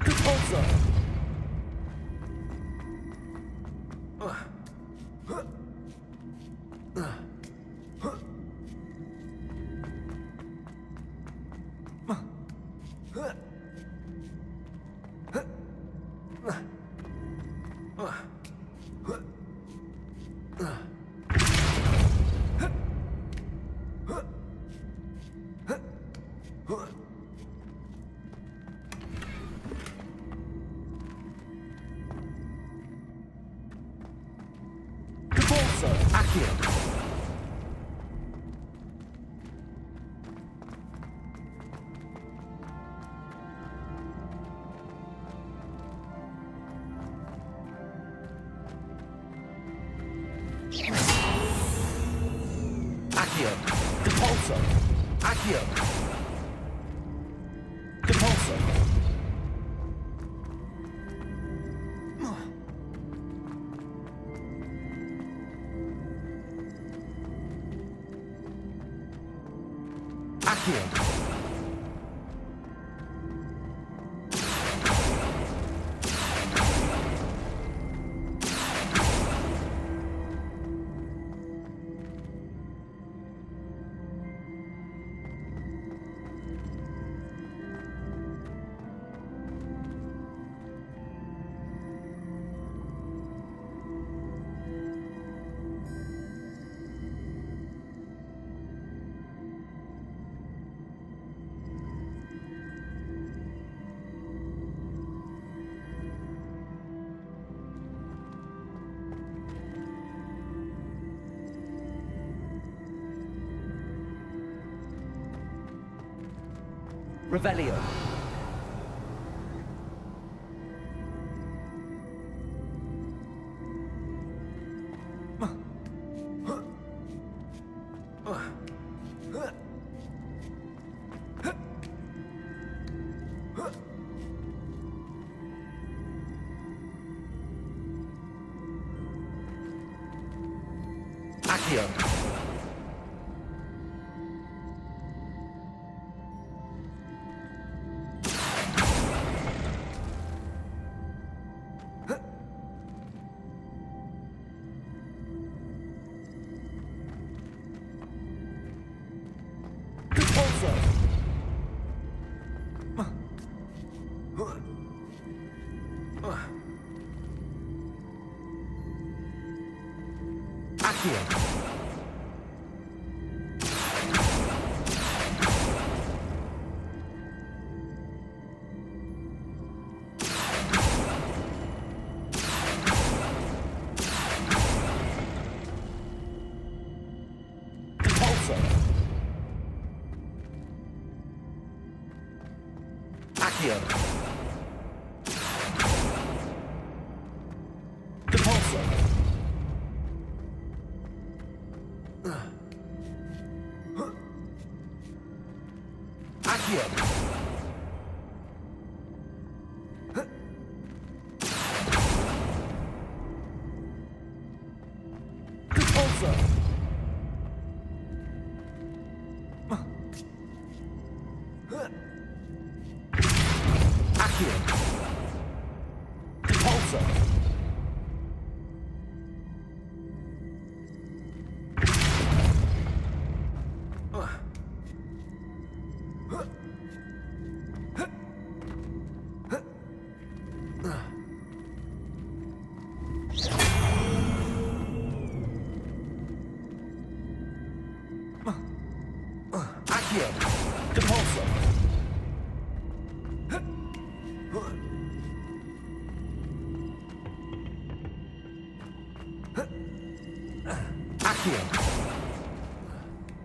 S3: Repulso! Repulso! Accio! Accio! Depulso! Accio! Depulso! Accio! Revelio. Accio. Repulso! Accio! Accio. Depulso. Accio. Depulso. Accio. Depulso. Accio. Depulso. Accio. Accio.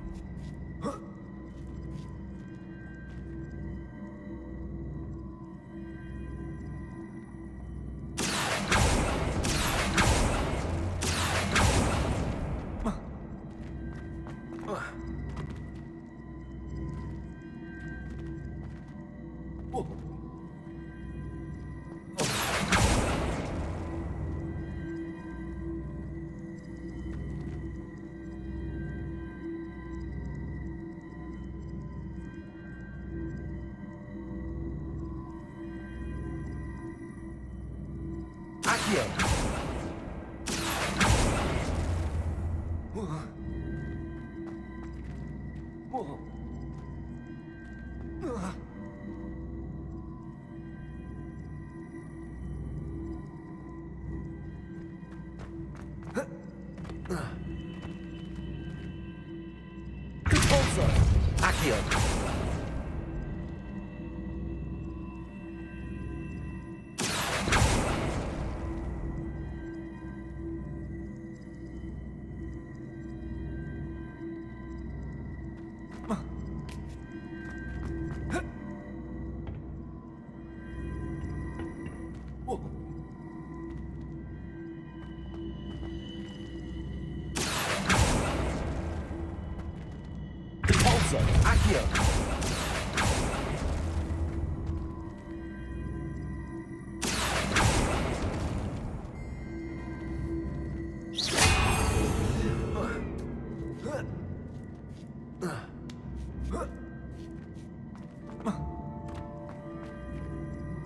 S3: Depulso. Accio. Depulso. Accio.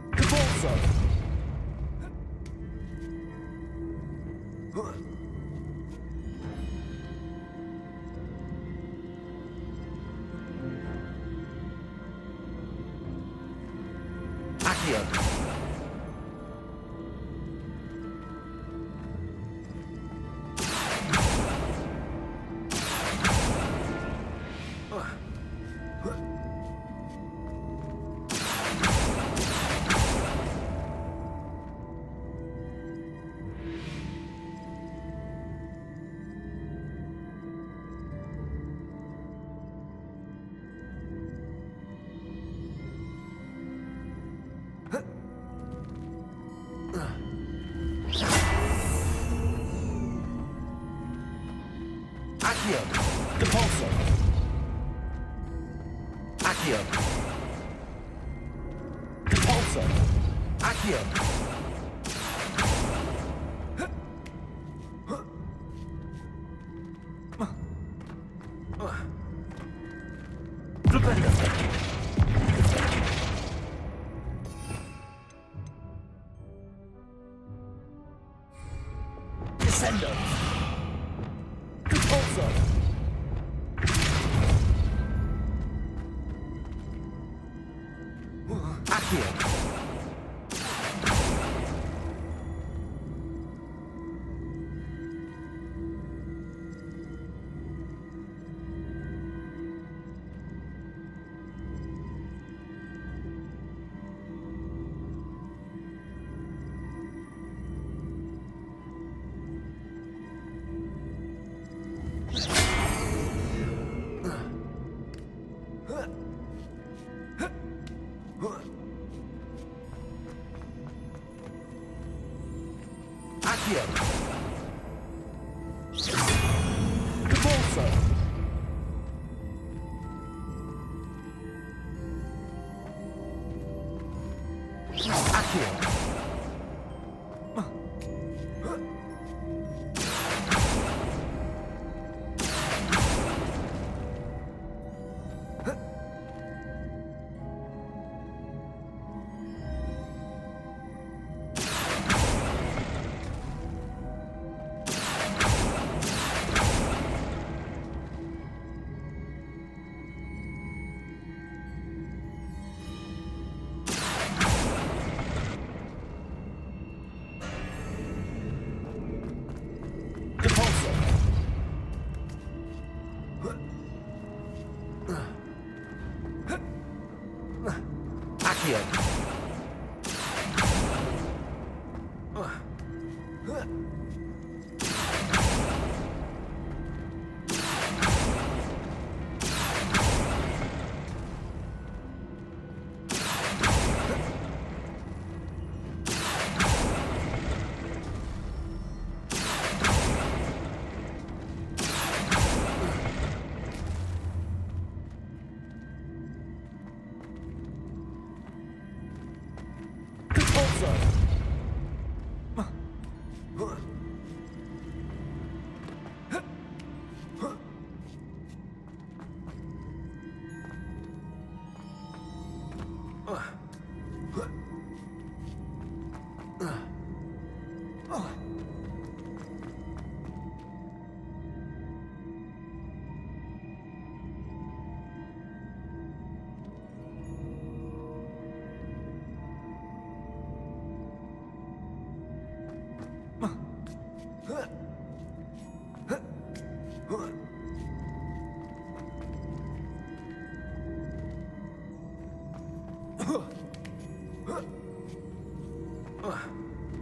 S3: Depulso. Accio. Accio. Depulso. Accio. Depulso. Accio.
S2: Stupendo.
S3: Descendo. Depulso. Accio. Accio. Repulsor. Accio.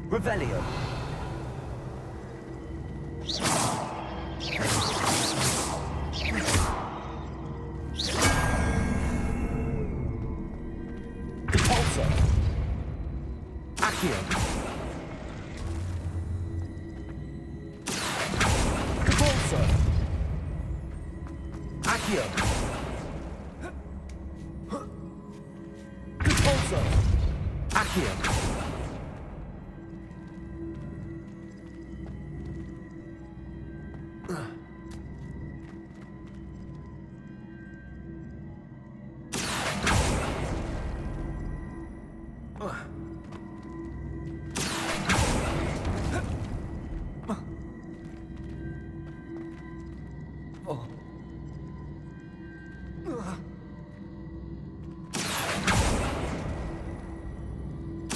S3: Revelio. Repulsor. Accio. Repulsor. Accio. Repulsor. Accio.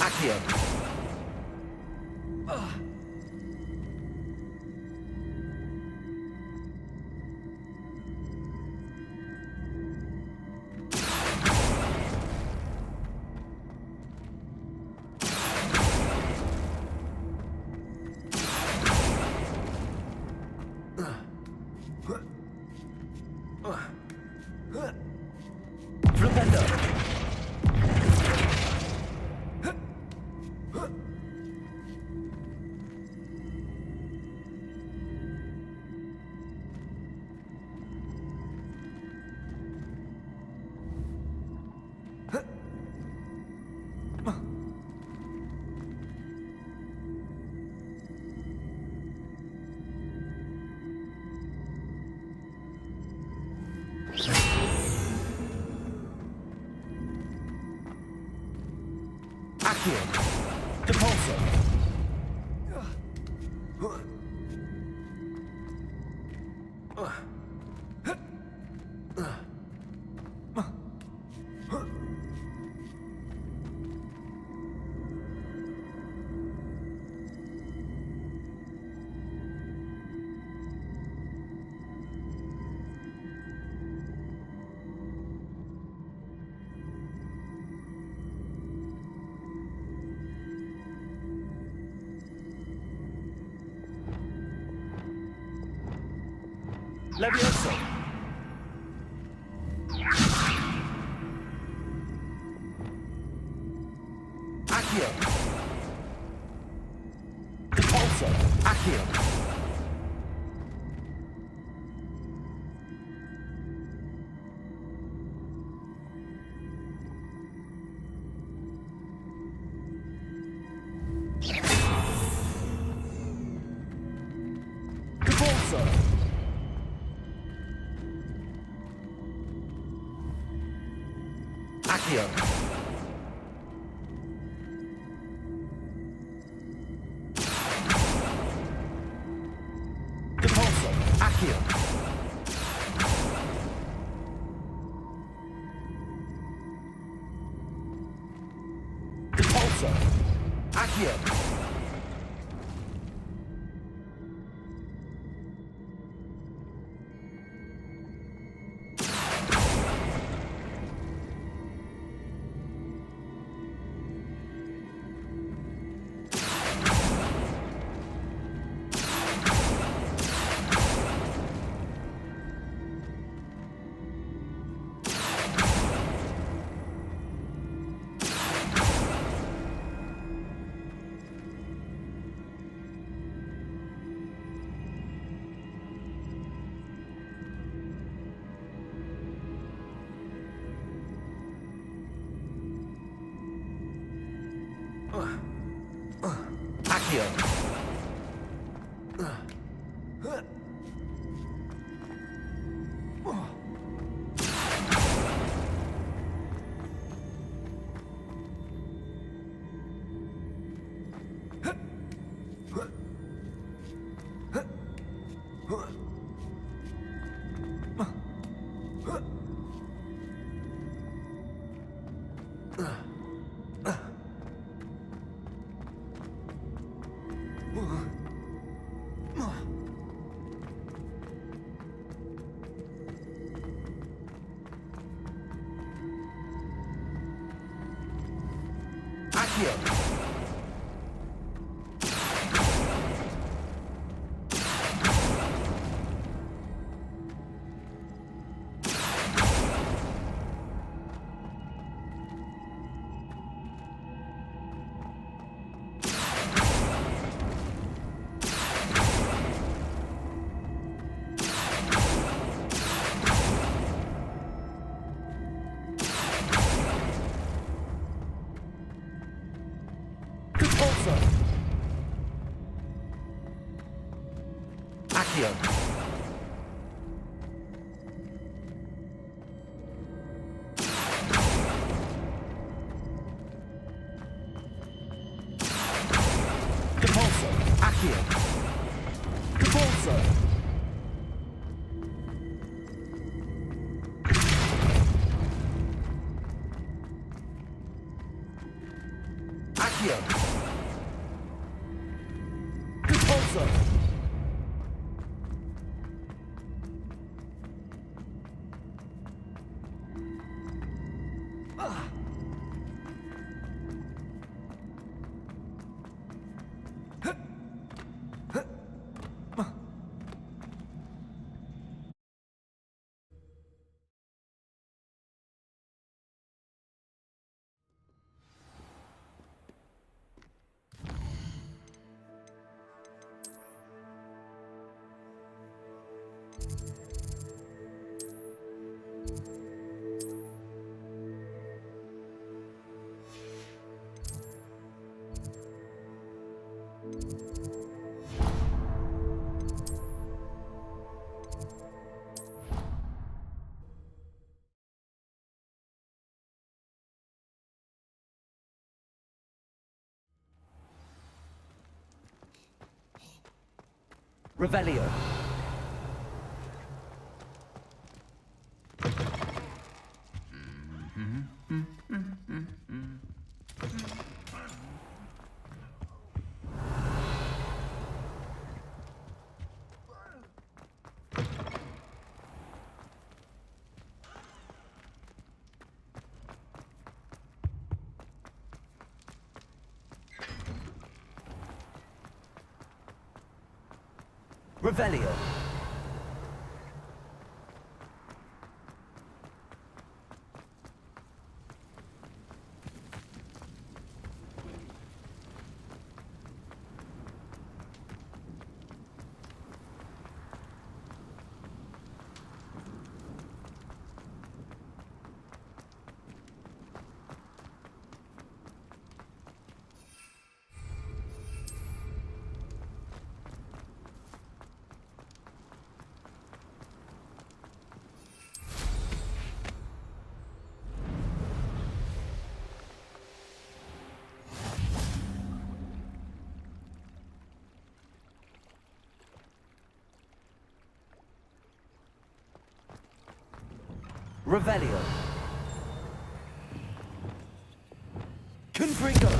S3: Accio. Accio. Repulsor. Levioso. Accio. Repulsor. Repulsor. Accio. Repulsor. Accio. Repulsor. Accio. Repulsor. Accio. Accio. Accio. Repulsor. Accio. Repulsor. Accio. Repulsor. Accio. Repulsor. Revelio. Revelio. Revelio. Confringo.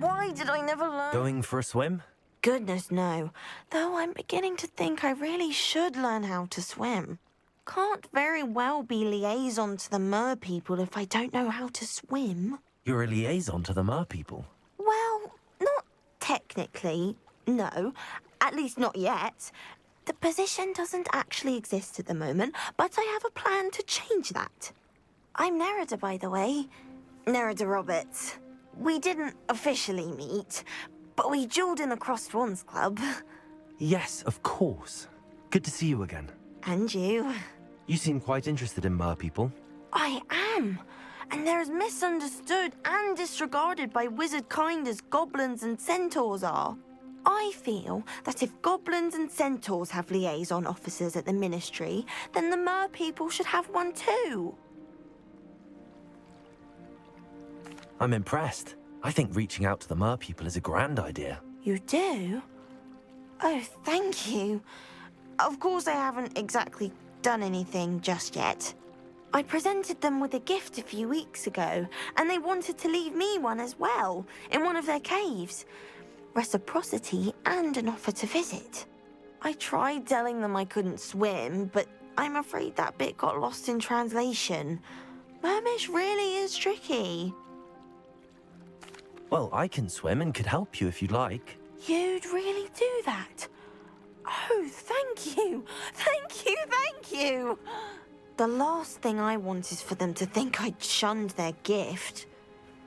S11: Why did I never learn?
S2: Going for a swim?
S11: Goodness, no. Though I'm beginning to think I really should learn how to swim. Can't very well be liaison to the mer people if I don't know how to swim.
S2: You're a liaison to the mer people.
S11: Well, not technically, no. At least not yet. The position doesn't actually exist at the moment, but I have a plan to change that. I'm Nerida, by the way. Nerida Roberts. We didn't officially meet, but we duelled in the Crossed Wands Club.
S2: Yes, of course. Good to see you again.
S11: And you.
S2: You seem quite interested in mer people.
S11: I am. And they're as misunderstood and disregarded by wizard kind as goblins and centaurs are. I feel that if goblins and centaurs have liaison officers at the Ministry, then the mer people should have one too.
S2: I'm impressed. I think reaching out to the mer people is a grand idea.
S11: You do? Oh, thank you. Of course I haven't exactly done anything just yet. I presented them with a gift a few weeks ago, and they wanted to leave me one as well, in one of their caves. Reciprocity and an offer to visit. I tried telling them I couldn't swim, but I'm afraid that bit got lost in translation. Mermish really is tricky.
S2: Well, I can swim and could help you if you'd like.
S11: You'd really do that? Oh, thank you! Thank you, thank you! The last thing I want is for them to think I'd shunned their gift.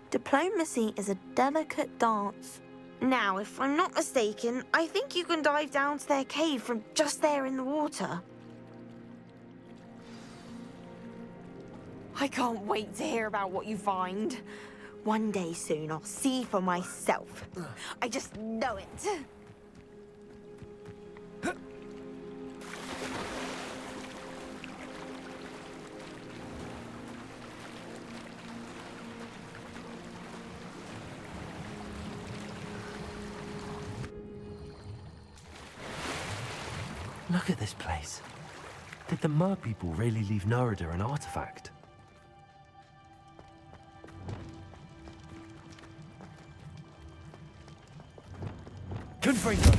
S11: Diplomacy is a delicate dance. Now, if I'm not mistaken, I think you can dive down to their cave from just there in the water. I can't wait to hear about what you find. One day soon, I'll see for myself. I just know it.
S2: Look at this place. Did the mer people really leave Nerida an artifact?
S3: Confringo.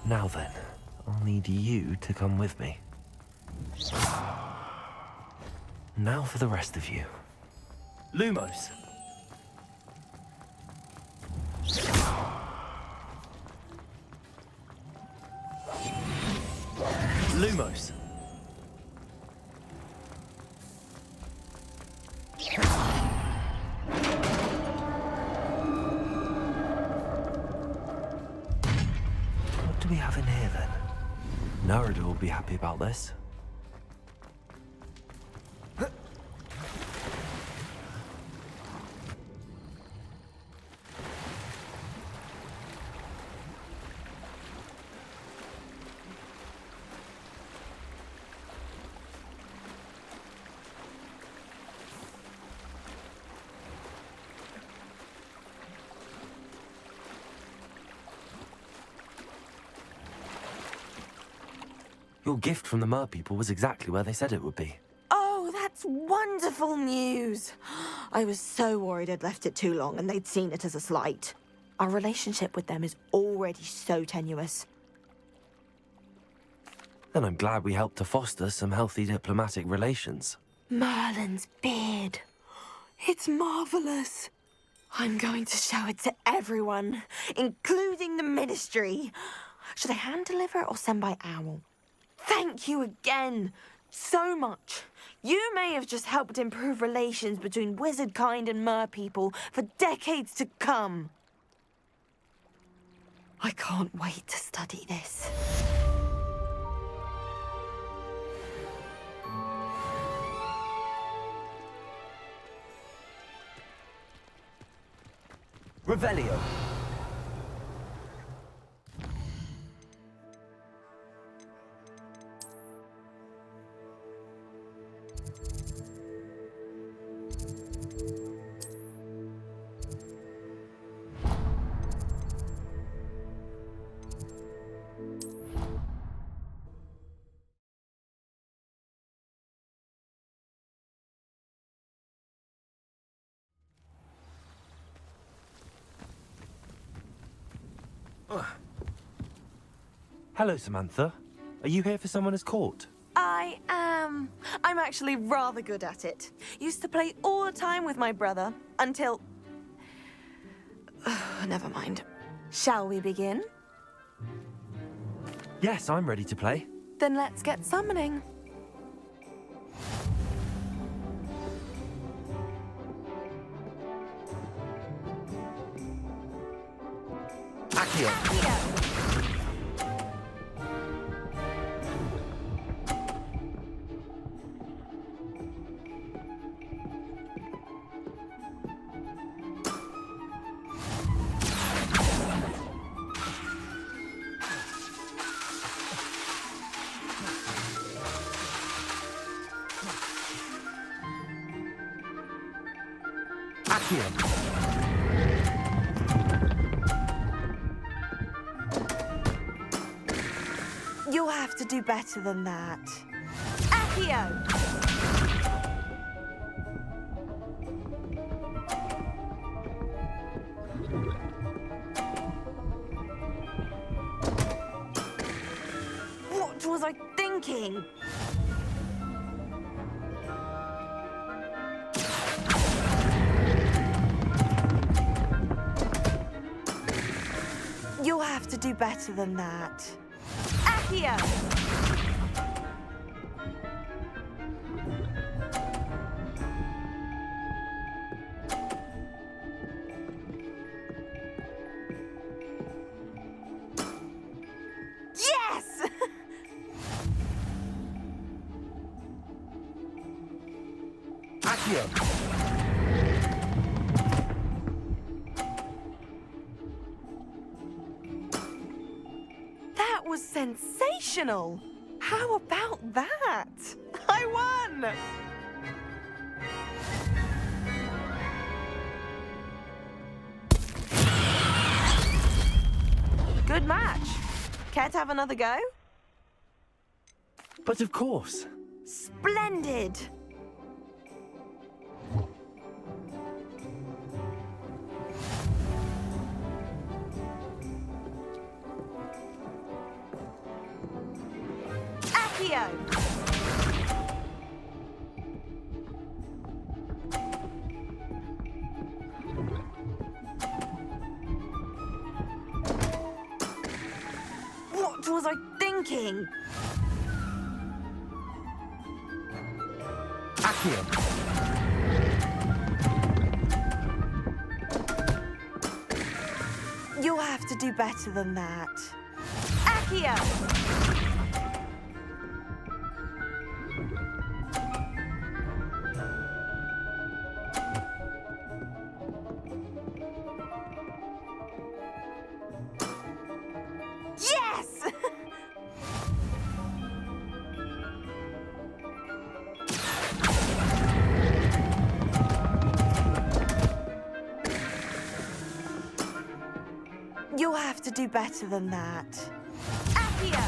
S2: Now then, I'll need you to come with me. Now for the rest of you.
S3: Lumos. Lumos.
S2: What do we have in here then? Nerida will be happy about this. Your gift from the mer people was exactly where they said it would be.
S11: Oh, that's wonderful news. I was so worried I'd left it too long and they'd seen it as a slight. Our relationship with them is already so tenuous.
S2: And I'm glad we helped to foster some healthy diplomatic relations.
S11: Merlin's beard. It's marvelous. I'm going to show it to everyone, including the Ministry. Should I hand deliver it or send by owl? Thank you again, so much. You may have just helped improve relations between wizard kind and mer people for decades to come. I can't wait to study this.
S3: Revelio.
S2: Hello, Samantha. Are you here for Summoner's Court?
S11: I am. I'm actually rather good at it. Used to play all the time with my brother until... Never mind. Shall we begin?
S2: Yes, I'm ready to play.
S11: Then let's get summoning.
S2: Accio.
S11: Accio. You'll have to do better than that. Accio! What was I thinking? You'll have to do better than that. Accio! Yes!
S2: Accio.
S11: That was sensational! How about that? I won! Good match. Care to have another go?
S2: But of course.
S11: Splendid! Accio! What was I thinking?
S2: Accio.
S11: You'll have to do better than that. Accio! Yes! You'll have to do better than that. Accio!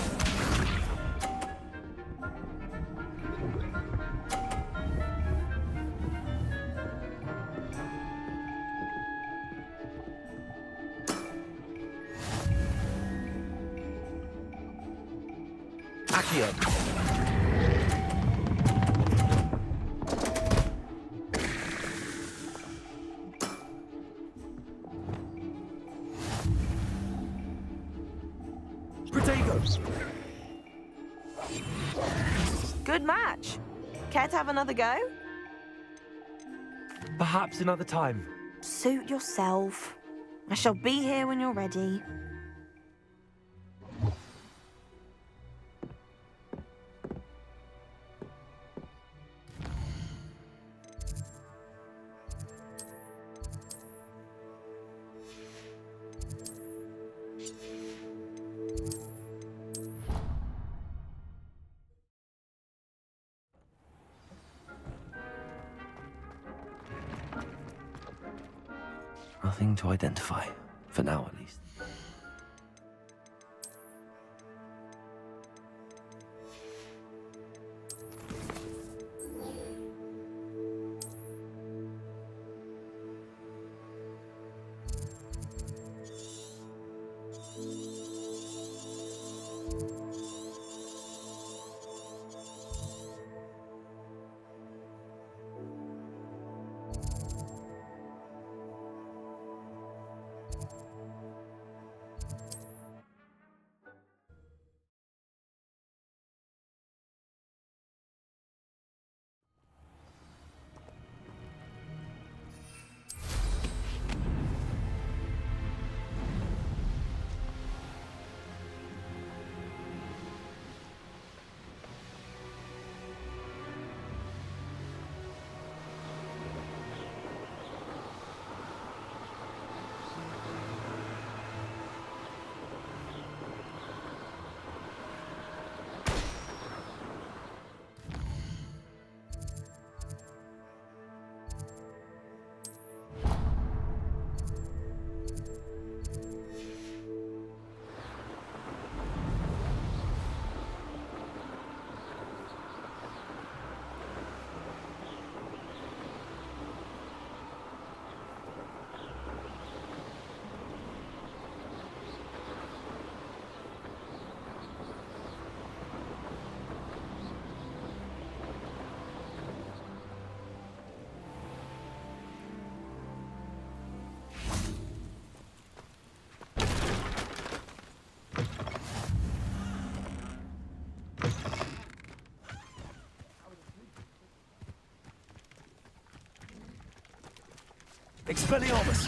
S2: Accio. Protego.
S11: Good match. Care to have another go?
S2: Perhaps another time.
S11: Suit yourself. I shall be here when you're ready.
S2: Nothing to identify, for now at least.
S3: Expelliarmus!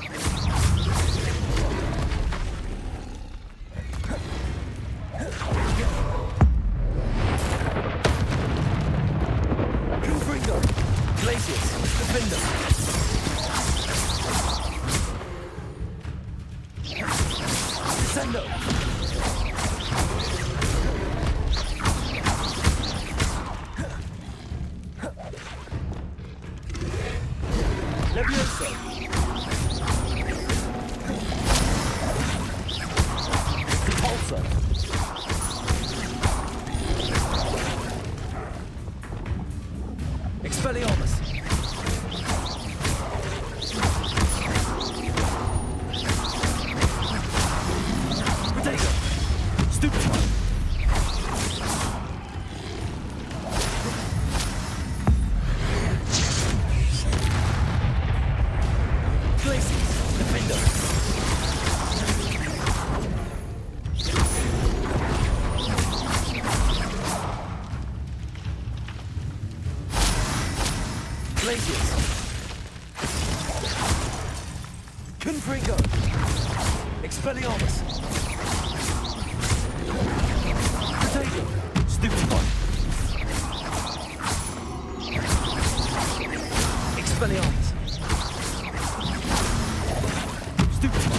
S3: Confringo! Glacius! Defender! Descendo! Levioso! Repulsor! Expelliarmus! Potato! Stupefy! Glacius! Defender! Glacius! Confringo! Expelliarmus! Potato! Stupefy! Expelliarmus! Stupefy!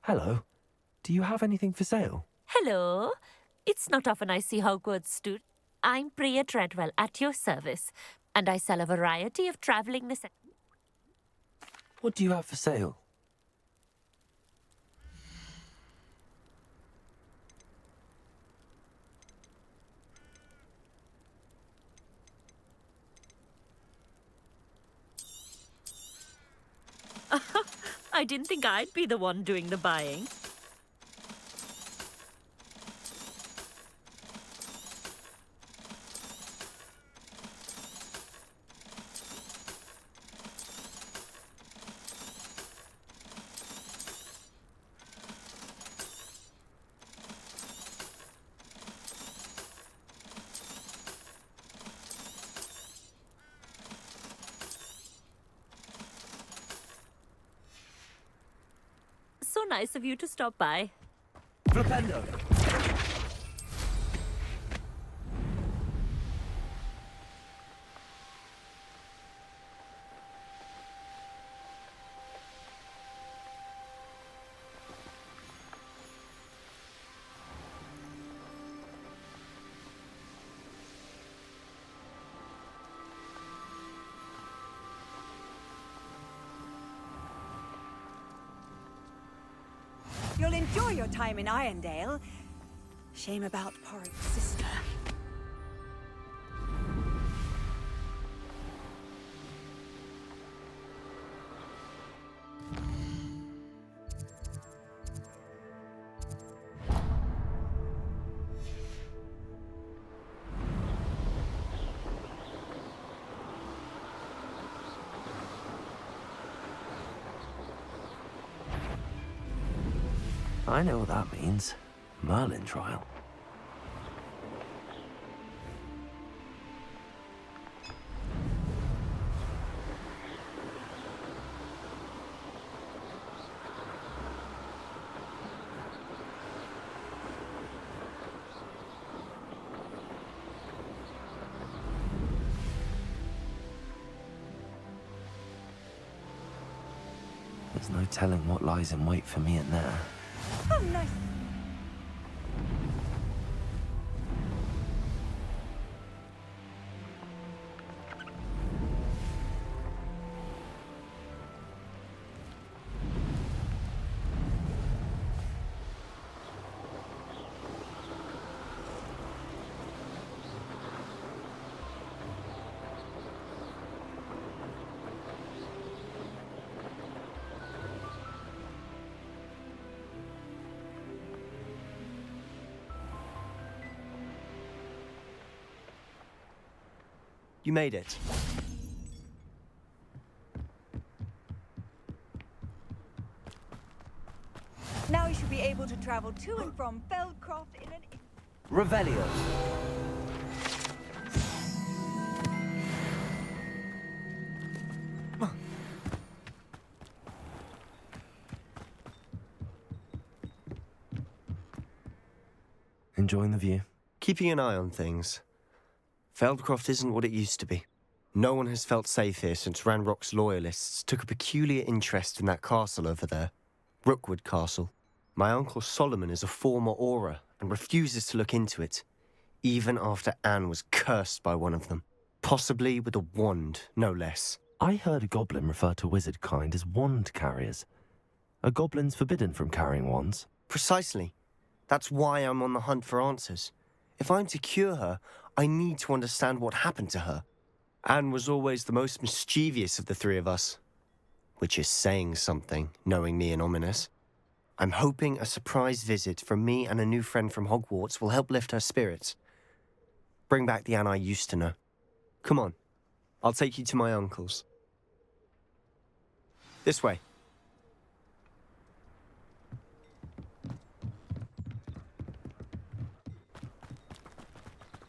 S2: Hello. Do you have anything for sale?
S12: Hello. It's not often I see Hogwarts students. I'm Priya Treadwell at your service, and I sell a variety of traveling necessities.
S2: What do you have for sale?
S12: I didn't think I'd be the one doing the buying. So nice of you to stop by.
S3: Flipendo!
S4: You'll enjoy your time in Irondale. Shame about Porrick's sister.
S2: I know what that means. Merlin trial. There's no telling what lies in wait for me in there.
S4: Oh, nice.
S3: You made it.
S4: Now you should be able to travel to and from Feldcroft in an...
S3: Revelio.
S2: Enjoying the view?
S13: Keeping an eye on things. Feldcroft isn't what it used to be. No one has felt safe here since Ranrock's loyalists took a peculiar interest in that castle over there. Rookwood Castle. My uncle Solomon is a former Auror and refuses to look into it, even after Anne was cursed by one of them. Possibly with a wand, no less.
S2: I heard a goblin refer to wizard kind as wand carriers. Are goblins forbidden from carrying wands?
S13: Precisely. That's why I'm on the hunt for answers. If I'm to cure her, I need to understand what happened to her. Anne was always the most mischievous of the three of us. Which is saying something, knowing me and Ominous. I'm hoping a surprise visit from me and a new friend from Hogwarts will help lift her spirits. Bring back the Anne I used to know. Come on, I'll take you to my uncle's. This way.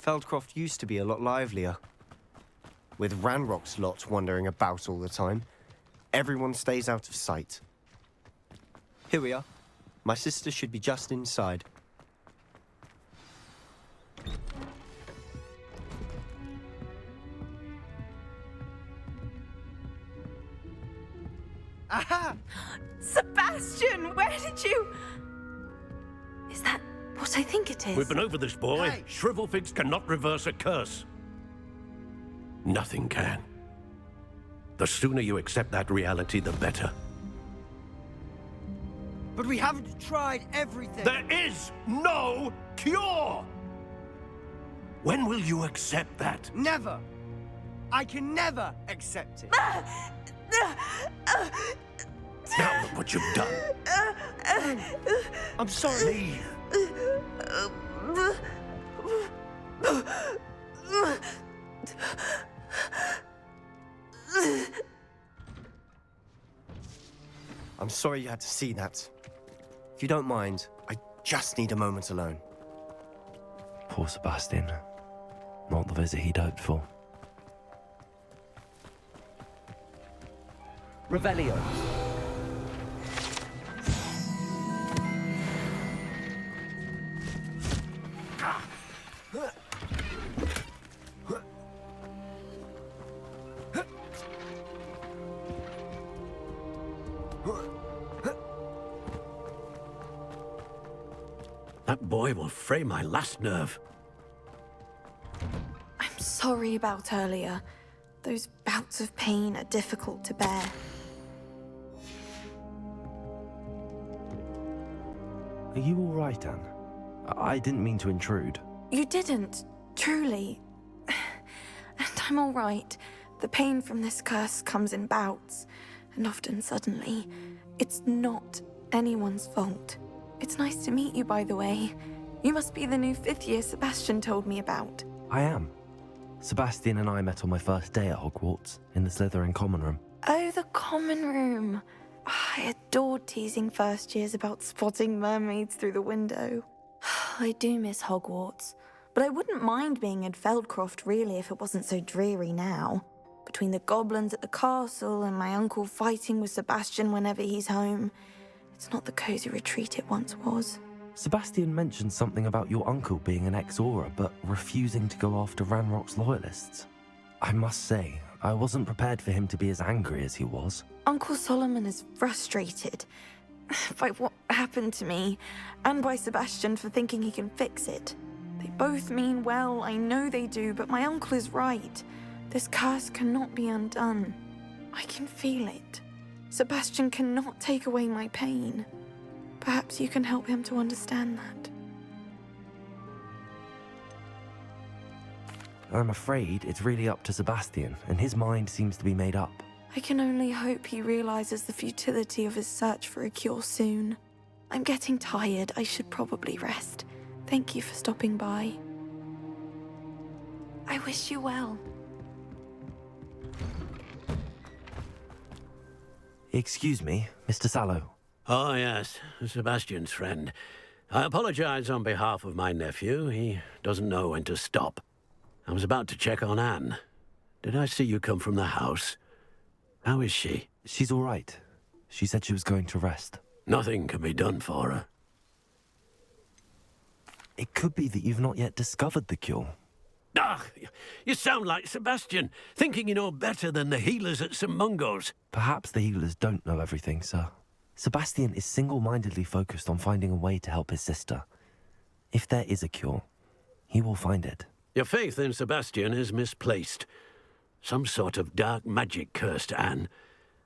S13: Feldcroft used to be a lot livelier. With Ranrock's lot wandering about all the time, everyone stays out of sight. Here we are. My sister should be just inside.
S11: Aha! Sebastian, where did you... Is that what I think it is?
S9: We've been over this, boy. Hey. Shrivelfigs cannot reverse a curse. Nothing can. The sooner you accept that reality, the better.
S10: But we haven't tried everything.
S9: There is no cure! When will you accept that?
S10: Never! I can never accept it.
S9: Now look what you've done.
S10: I'm sorry.
S9: Leave.
S13: I'm sorry you had to see that. If you don't mind, I just need a moment alone.
S2: Poor Sebastian. Not the visit he'd hoped for.
S3: Revelio.
S9: That boy will fray my last nerve.
S11: I'm sorry about earlier. Those bouts of pain are difficult to bear.
S2: Are you all right, Anne? I didn't mean to intrude.
S11: You didn't, truly. And I'm all right. The pain from this curse comes in bouts, and often suddenly. It's not anyone's fault. It's nice to meet you, by the way. You must be the new 5th year Sebastian told me about.
S2: I am. Sebastian and I met on my first day at Hogwarts, in the Slytherin common room.
S11: Oh, the common room. I adored teasing first years about spotting mermaids through the window. I do miss Hogwarts, but I wouldn't mind being in Feldcroft really if it wasn't so dreary now. Between the goblins at the castle and my uncle fighting with Sebastian whenever he's home, it's not the cozy retreat it once was.
S2: Sebastian mentioned something about your uncle being an ex-Auror, but refusing to go after Ranrock's loyalists. I must say, I wasn't prepared for him to be as angry as he was.
S11: Uncle Solomon is frustrated by what happened to me, and by Sebastian for thinking he can fix it. They both mean well, I know they do, but my uncle is right. This curse cannot be undone. I can feel it. Sebastian cannot take away my pain. Perhaps you can help him to understand that.
S2: I'm afraid it's really up to Sebastian, and his mind seems to be made up.
S11: I can only hope he realizes the futility of his search for a cure soon. I'm getting tired. I should probably rest. Thank you for stopping by. I wish you well.
S2: Excuse me, Mr. Sallow.
S9: Oh, yes, Sebastian's friend. I apologize on behalf of my nephew. He doesn't know when to stop. I was about to check on Anne. Did I see you come from the house? How is she?
S2: She's all right. She said she was going to rest.
S9: Nothing can be done for her.
S2: It could be that you've not yet discovered the cure.
S9: Ah, you sound like Sebastian, thinking you know better than the healers at St. Mungo's.
S2: Perhaps the healers don't know everything, sir. Sebastian is single-mindedly focused on finding a way to help his sister. If there is a cure, he will find it.
S9: Your faith in Sebastian is misplaced. Some sort of dark magic cursed Anne,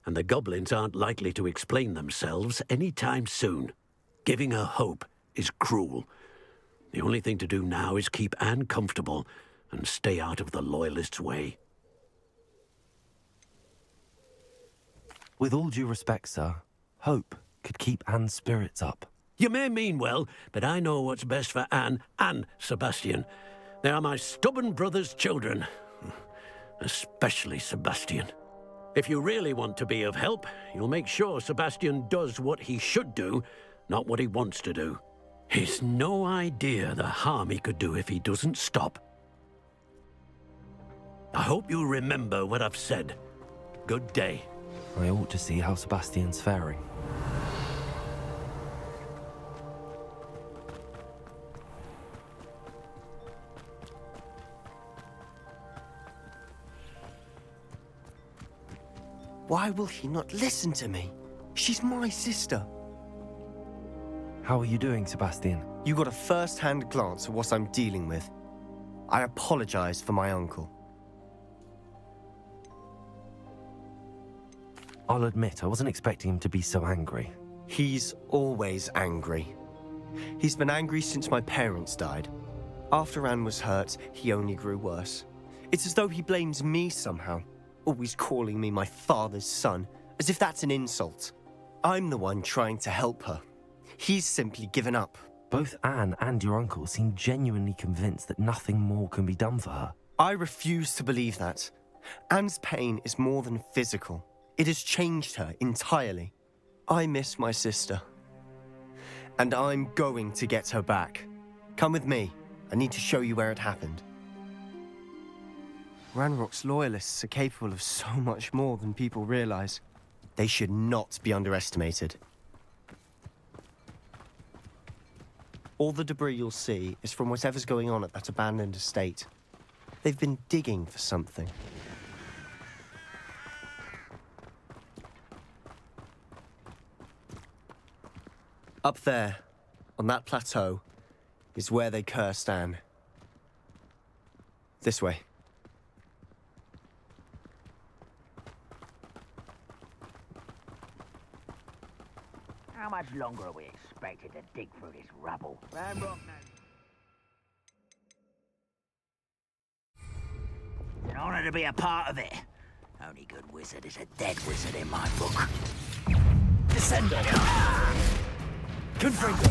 S9: and the goblins aren't likely to explain themselves any time soon. Giving her hope is cruel. The only thing to do now is keep Anne comfortable and stay out of the Loyalists' way.
S2: With all due respect, sir, hope could keep Anne's spirits up.
S9: You may mean well, but I know what's best for Anne and Sebastian. They are my stubborn brother's children. Especially Sebastian. If you really want to be of help, you'll make sure Sebastian does what he should do, not what he wants to do. He's no idea the harm he could do if he doesn't stop. I hope you'll remember what I've said. Good day.
S2: I ought to see how Sebastian's faring.
S13: Why will he not listen to me? She's my sister.
S2: How are you doing, Sebastian?
S13: You got a first-hand glance at what I'm dealing with. I apologize for my uncle.
S2: I'll admit, I wasn't expecting him to be so angry.
S13: He's always angry. He's been angry since my parents died. After Anne was hurt, he only grew worse. It's as though he blames me somehow, always calling me my father's son, as if that's an insult. I'm the one trying to help her. He's simply given up.
S2: Both Anne and your uncle seem genuinely convinced that nothing more can be done for her.
S13: I refuse to believe that. Anne's pain is more than physical. It has changed her entirely. I miss my sister. And I'm going to get her back. Come with me. I need to show you where it happened. Ranrock's loyalists are capable of so much more than people realize. They should not be underestimated. All the debris you'll see is from whatever's going on at that abandoned estate. They've been digging for something. Up there, on that plateau, is where they cursed Anne. This way.
S1: How much longer are we expected to dig through this rubble? Ranrock knows. It's an honor to be a part of it. Only good wizard is a dead wizard in my book.
S3: Descendo! Confringo!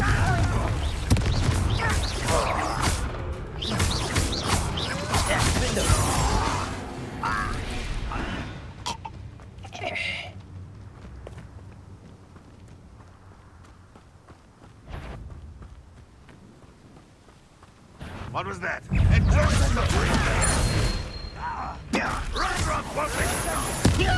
S7: What was that? Ranrock won't let you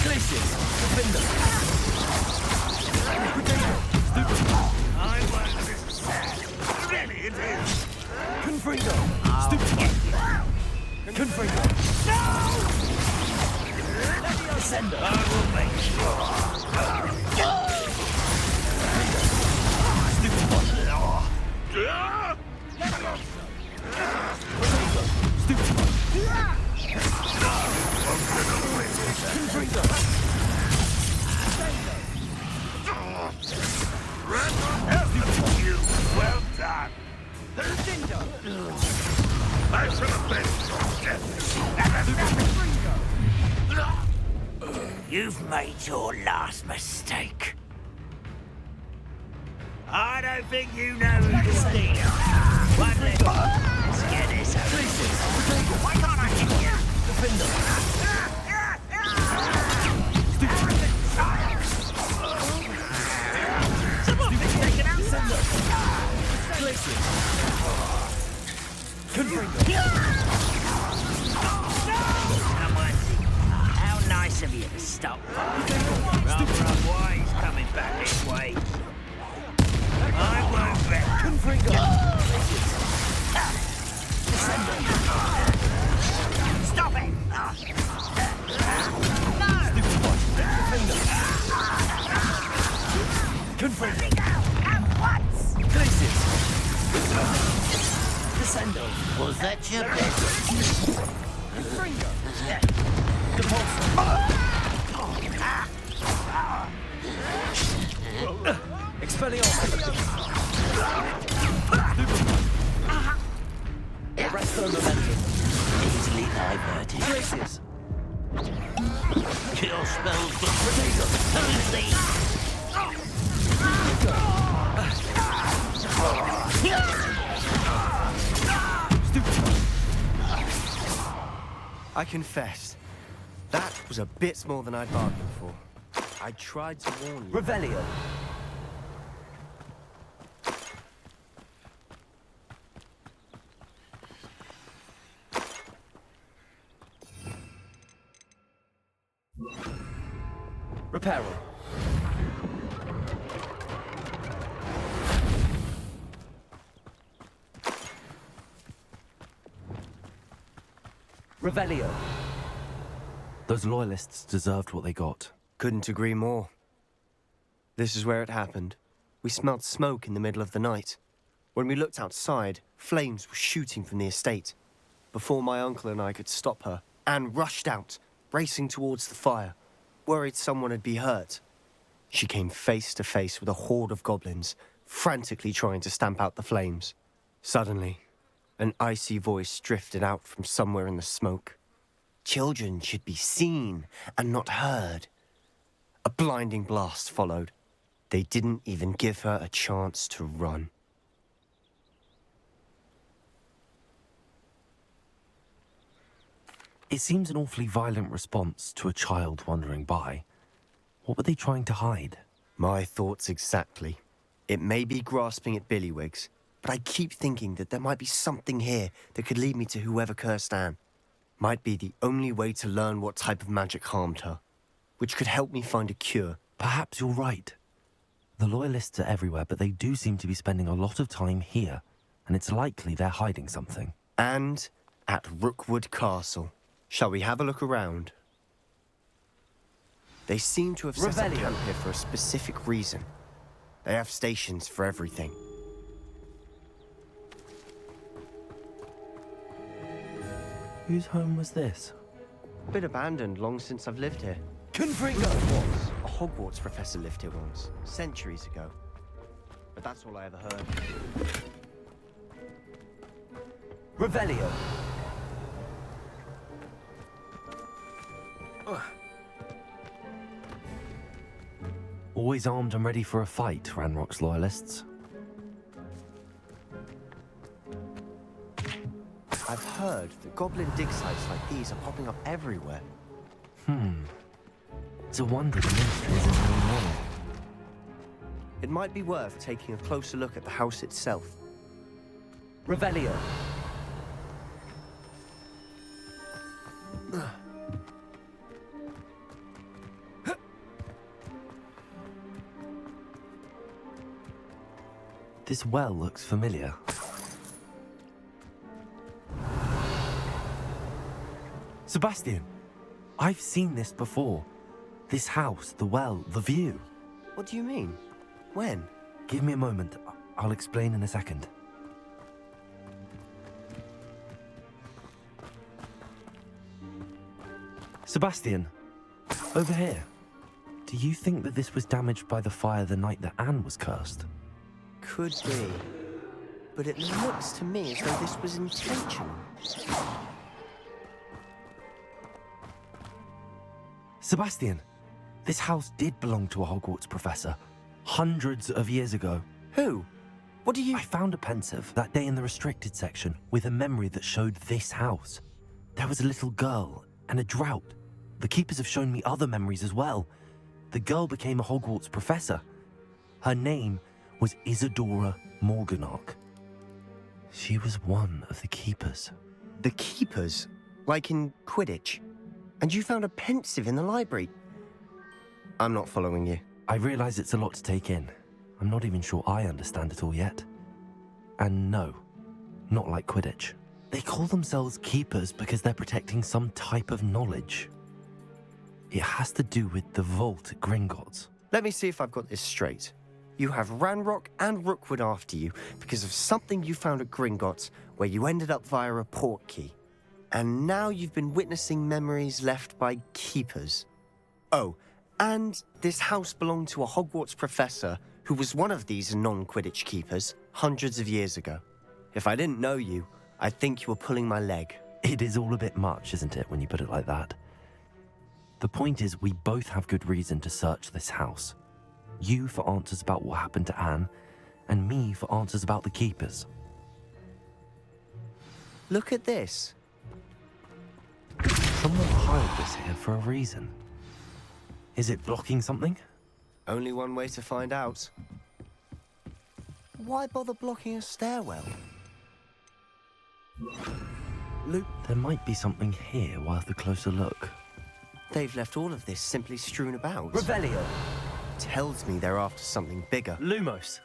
S3: Glaciers! Defender!
S7: I won't this is sad. Really, it is.
S3: Confringo! Stupid! Confringo! No! Descender!
S7: I will make sure. Well done. I should have been.
S1: You've made your last mistake. I don't think you know who to steal. One minute. Let's get this over. Why can't I hit you? Someone's been taken out. How nice of you to stop by. Rather unwise coming back this way. I won't bet.
S3: Confringo!
S1: Stop it!
S3: Confringo!
S1: At once!
S3: Glaciers! Descendo!
S1: Was that your best?
S3: Confringo! Expelliarmus! Resto momentum.
S1: Easily diverted.
S3: Glaciers!
S1: Kill spells for who's these?
S13: I confess, that was a bit more than I'd bargained for. I tried to warn you.
S3: Revelio! Reparo. Revelio.
S2: Those loyalists deserved what they got.
S13: Couldn't agree more. This is where it happened. We smelled smoke in the middle of the night. When we looked outside, flames were shooting from the estate. Before my uncle and I could stop her, Anne rushed out, racing towards the fire, worried someone had been hurt. She came face to face with a horde of goblins, frantically trying to stamp out the flames. Suddenly, an icy voice drifted out from somewhere in the smoke. Children should be seen and not heard. A blinding blast followed. They didn't even give her a chance to run.
S2: It seems an awfully violent response to a child wandering by. What were they trying to hide?
S13: My thoughts exactly. It may be grasping at billywhigs, but I keep thinking that there might be something here that could lead me to whoever cursed Anne. Might be the only way to learn what type of magic harmed her, which could help me find a cure.
S2: Perhaps you're right. The Loyalists are everywhere, but they do seem to be spending a lot of time here, and it's likely they're hiding something.
S13: And at Rookwood Castle. Shall we have a look around? They seem to have set up camp here for a specific reason. They have stations for everything.
S2: Whose home was this?
S13: Been abandoned long since I've lived here.
S3: Confringo!
S13: A Hogwarts professor lived here once, centuries ago. But that's all I ever heard.
S3: Revelio.
S2: Always armed and ready for a fight, Ranrock's Loyalists.
S13: I've heard that goblin dig sites like these are popping up everywhere.
S2: It's a wonder the ministry isn't doing more.
S13: It might be worth taking a closer look at the house itself.
S3: Revelio.
S2: This well looks familiar. Sebastian, I've seen this before. This house, the well, the view.
S13: What do you mean? When?
S2: Give me a moment. I'll explain in a second. Sebastian, over here. Do you think that this was damaged by the fire the night that Anne was cursed?
S13: Could be. But it looks to me as though this was intentional.
S2: Sebastian, this house did belong to a Hogwarts professor. Hundreds of years ago.
S13: Who? What do you...
S2: I found a pensive that day in the restricted section with a memory that showed this house. There was a little girl and a drought. The keepers have shown me other memories as well. The girl became a Hogwarts professor. Her name was Isadora Morganach. She was one of the keepers.
S13: The keepers? Like in Quidditch? And you found a pensive in the library? I'm not following you.
S2: I realize it's a lot to take in. I'm not even sure I understand it all yet. And no, not like Quidditch. They call themselves keepers because they're protecting some type of knowledge. It has to do with the vault at Gringotts.
S13: Let me see if I've got this straight. You have Ranrock and Rookwood after you because of something you found at Gringotts where you ended up via a portkey. And now you've been witnessing memories left by keepers. Oh, and this house belonged to a Hogwarts professor who was one of these non-Quidditch keepers hundreds of years ago. If I didn't know you, I'd think you were pulling my leg.
S2: It is all a bit much, isn't it, when you put it like that? The point is, we both have good reason to search this house. You for answers about what happened to Anne, and me for answers about the keepers.
S13: Look at this.
S2: Someone piled this here for a reason. Is it blocking something?
S13: Only one way to find out. Why bother blocking a stairwell?
S2: Luke, there might be something here worth a closer look.
S13: They've left all of this simply strewn about.
S3: Revelio.
S13: Tells me they're after something bigger.
S3: Lumos.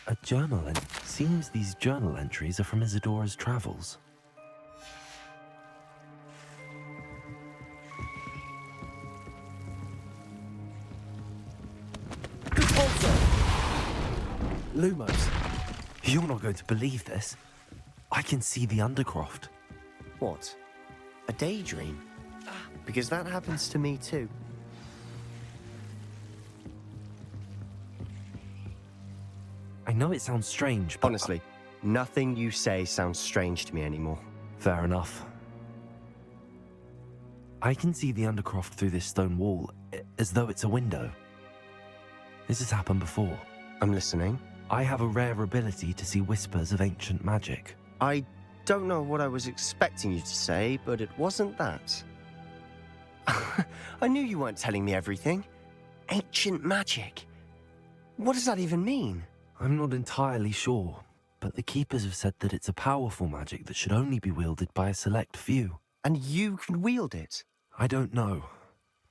S2: A journal entry. Seems these journal entries are from Isadora's travels. Lumos, you're not going to believe this. I can see the Undercroft.
S13: What? A daydream? Because that happens to me too.
S2: I know it sounds strange, but...
S13: Honestly, nothing you say sounds strange to me anymore.
S2: Fair enough. I can see the Undercroft through this stone wall, as though it's a window. This has happened before.
S13: I'm listening.
S2: I have a rare ability to see whispers of ancient magic.
S13: I don't know what I was expecting you to say, but it wasn't that. I knew you weren't telling me everything. Ancient magic. What does that even mean?
S2: I'm not entirely sure, but the Keepers have said that it's a powerful magic that should only be wielded by a select few.
S13: And you can wield it?
S2: I don't know,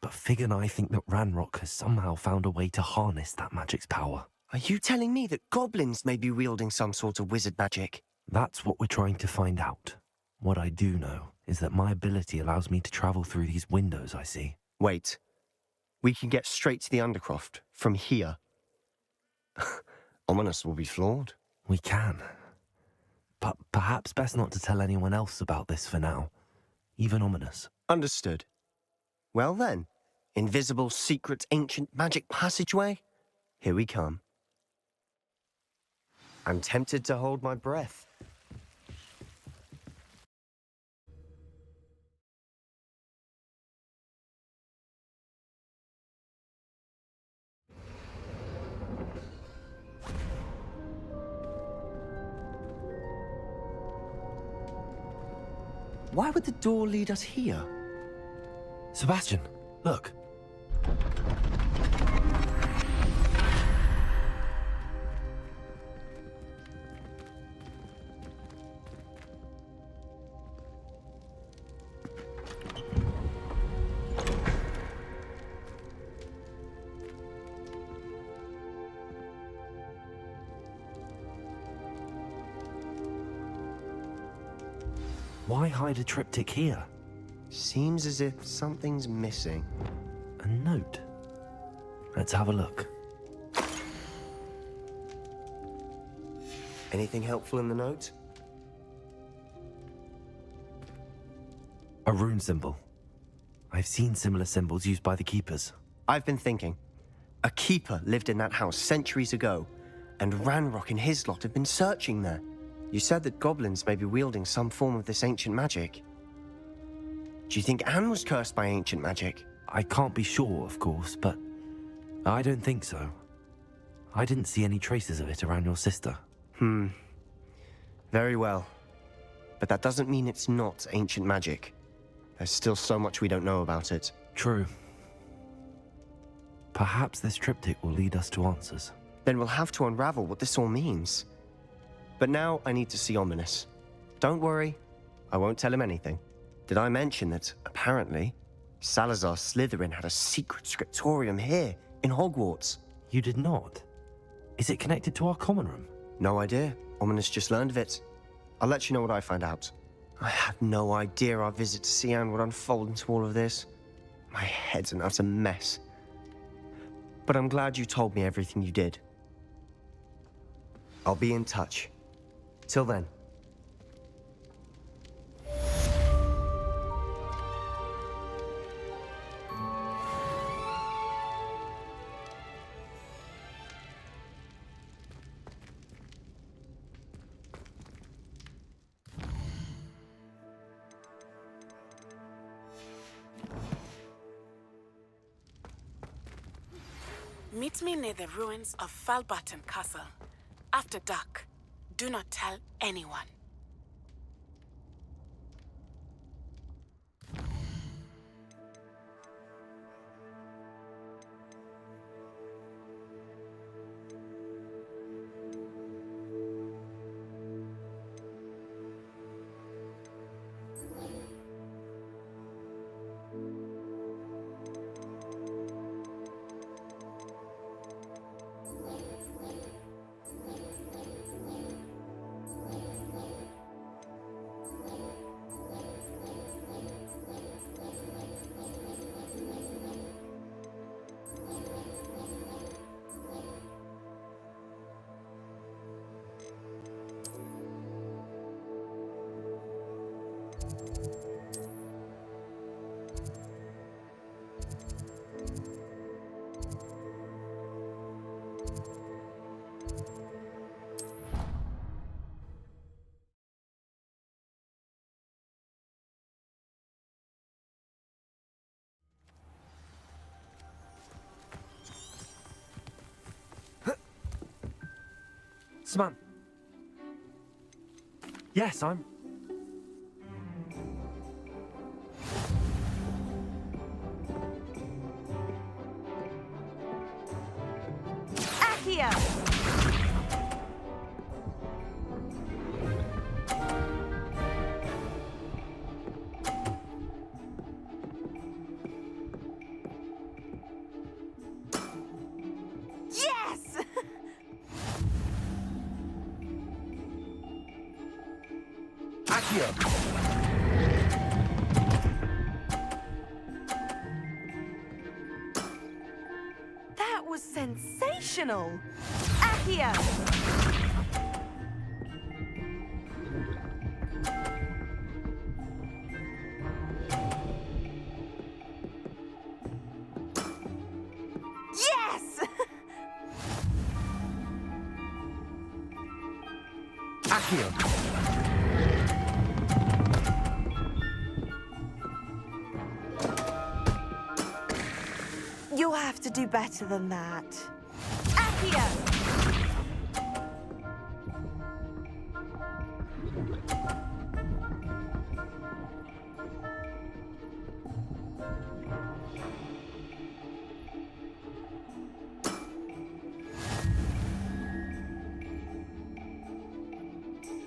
S2: but Fig and I think that Ranrock has somehow found a way to harness that magic's power.
S13: Are you telling me that goblins may be wielding some sort of wizard magic?
S2: That's what we're trying to find out. What I do know is that my ability allows me to travel through these windows I see.
S13: Wait. We can get straight to the Undercroft from here. Ominous will be floored.
S2: We can. But perhaps best not to tell anyone else about this for now. Even Ominous.
S13: Understood. Well then, invisible, secret, ancient magic passageway? Here we come. I'm tempted to hold my breath. Why would the door lead us here?
S2: Sebastian, look. Why hide a triptych here?
S13: Seems as if something's missing.
S2: A note. Let's have a look.
S13: Anything helpful in the note?
S2: A rune symbol. I've seen similar symbols used by the Keepers.
S13: I've been thinking. A keeper lived in that house centuries ago, and Ranrock and his lot have been searching there. You said that goblins may be wielding some form of this ancient magic. Do you think Anne was cursed by ancient magic?
S2: I can't be sure, of course, but I don't think so. I didn't see any traces of it around your sister.
S13: Very well. But that doesn't mean it's not ancient magic. There's still so much we don't know about it.
S2: True. Perhaps this triptych will lead us to answers.
S13: Then we'll have to unravel what this all means. But now I need to see Ominous. Don't worry, I won't tell him anything. Did I mention that, apparently, Salazar Slytherin had a secret scriptorium here, in Hogwarts?
S2: You did not? Is it connected to our common room?
S13: No idea. Ominous just learned of it. I'll let you know what I find out. I had no idea our visit to see Anne would unfold into all of this. My head's an utter mess. But I'm glad you told me everything you did. I'll be in touch. Till then.
S14: Meet me near the ruins of Falbarton Castle. After dark. Do not tell anyone.
S2: Samantha. Yes, I'm...
S11: Accio! Yes!
S2: Accio!
S11: That was sensational! Accio! Yes!
S2: Accio!
S11: You'll have to do better than that. Accio!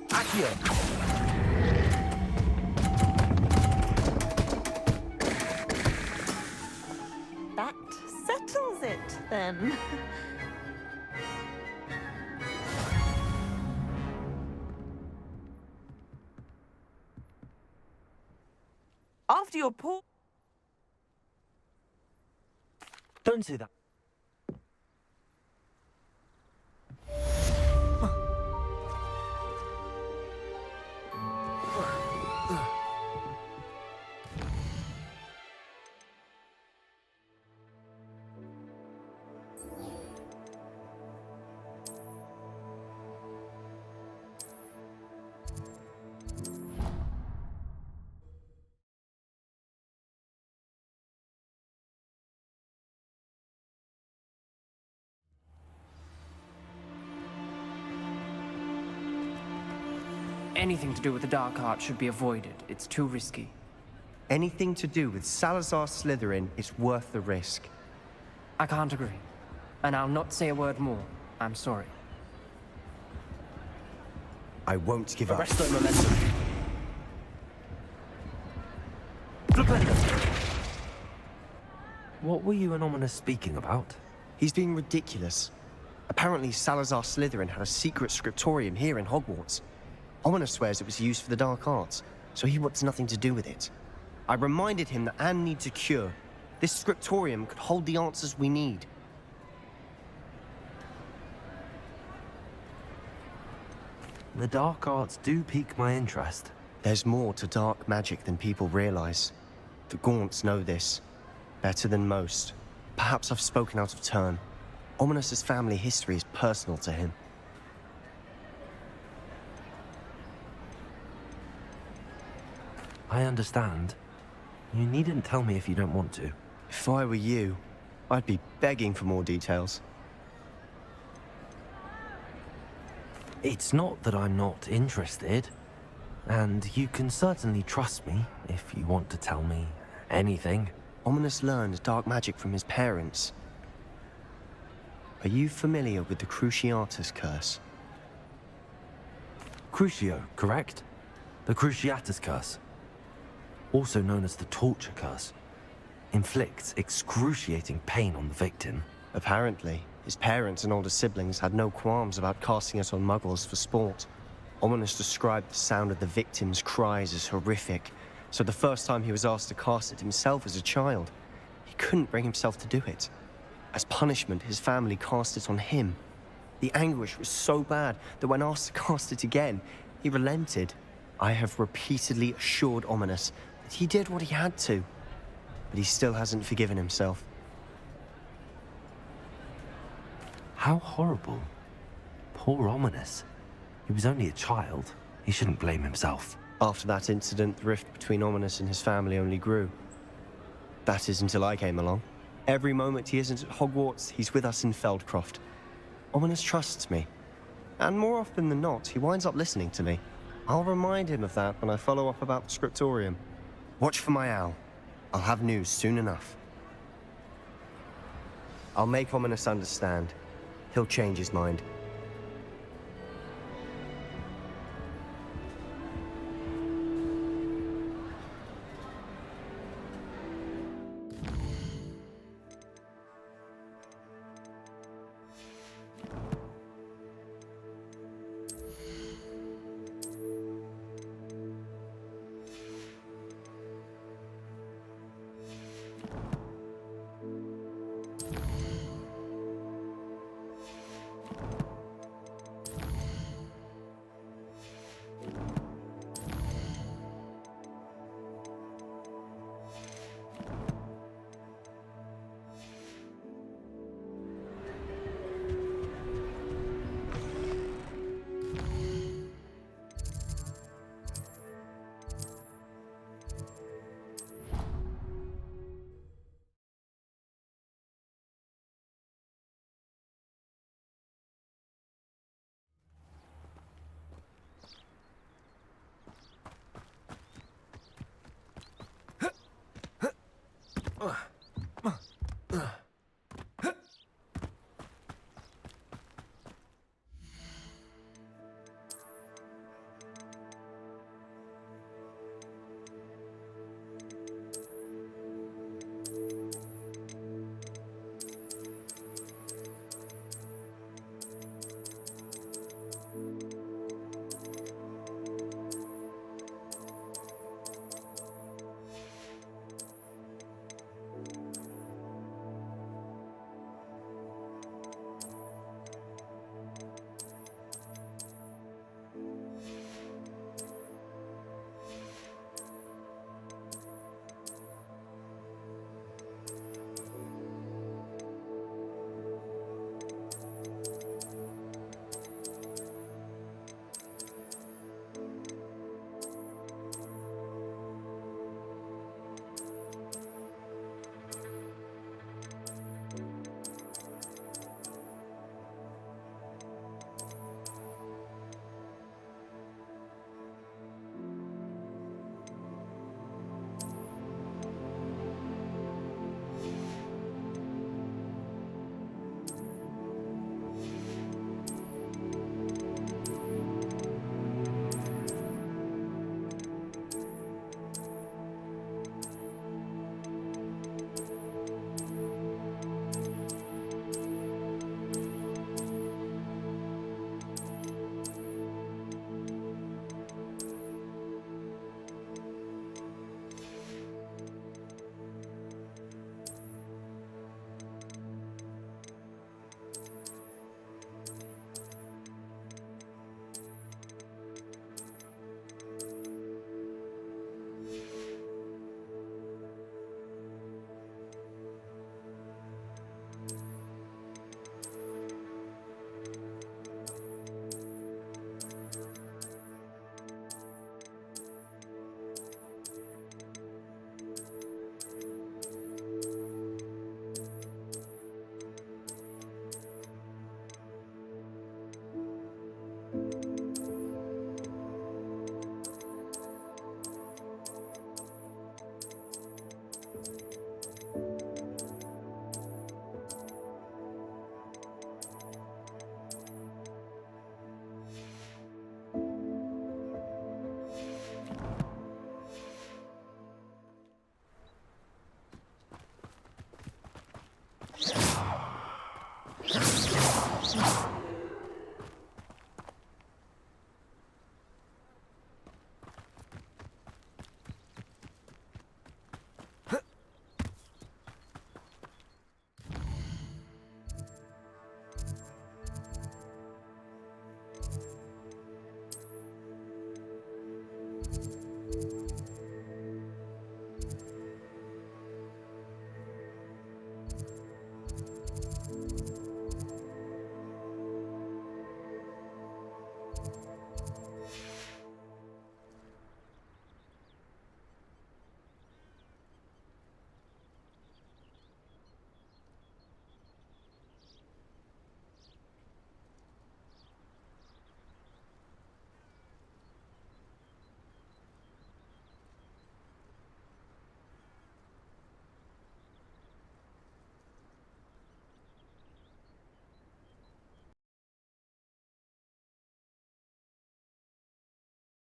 S2: Accio!
S11: That settles it, then. After your poor...
S2: Don't say that.
S15: Anything to do with the dark art should be avoided. It's too risky.
S13: Anything to do with Salazar Slytherin is worth the risk.
S15: I can't agree. And I'll not say a word more. I'm sorry.
S13: I won't give up.
S2: Arrest that momentum. What were you and Ominous speaking about?
S13: He's being ridiculous. Apparently Salazar Slytherin had a secret scriptorium here in Hogwarts. Ominous swears it was used for the dark arts, so he wants nothing to do with it. I reminded him that Anne needs a cure. This scriptorium could hold the answers we need.
S2: The dark arts do pique my interest.
S13: There's more to dark magic than people realize. The Gaunts know this. Better than most. Perhaps I've spoken out of turn. Ominous's family history is personal to him.
S2: I understand. You needn't tell me if you don't want to.
S13: If I were you, I'd be begging for more details.
S2: It's not that I'm not interested. And you can certainly trust me if you want to tell me anything.
S13: Ominous learned dark magic from his parents. Are you familiar with the Cruciatus Curse?
S2: Crucio, correct? The Cruciatus Curse. Also known as the Torture Curse. Inflicts excruciating pain on the victim.
S13: Apparently, his parents and older siblings had no qualms about casting it on muggles for sport. Ominous described the sound of the victim's cries as horrific, so the first time he was asked to cast it himself as a child, he couldn't bring himself to do it. As punishment, his family cast it on him. The anguish was so bad that when asked to cast it again, he relented. I have repeatedly assured Ominous that he did what he had to, but he still hasn't forgiven himself.
S2: How horrible. Poor Ominous. He was only a child. He shouldn't blame himself.
S13: After that incident, the rift between Ominous and his family only grew. That is until I came along. Every moment he isn't at Hogwarts, he's with us in Feldcroft. Ominous trusts me. And more often than not, he winds up listening to me. I'll remind him of that when I follow up about the scriptorium. Watch for my owl. I'll have news soon enough. I'll make Ominous understand. He'll change his mind.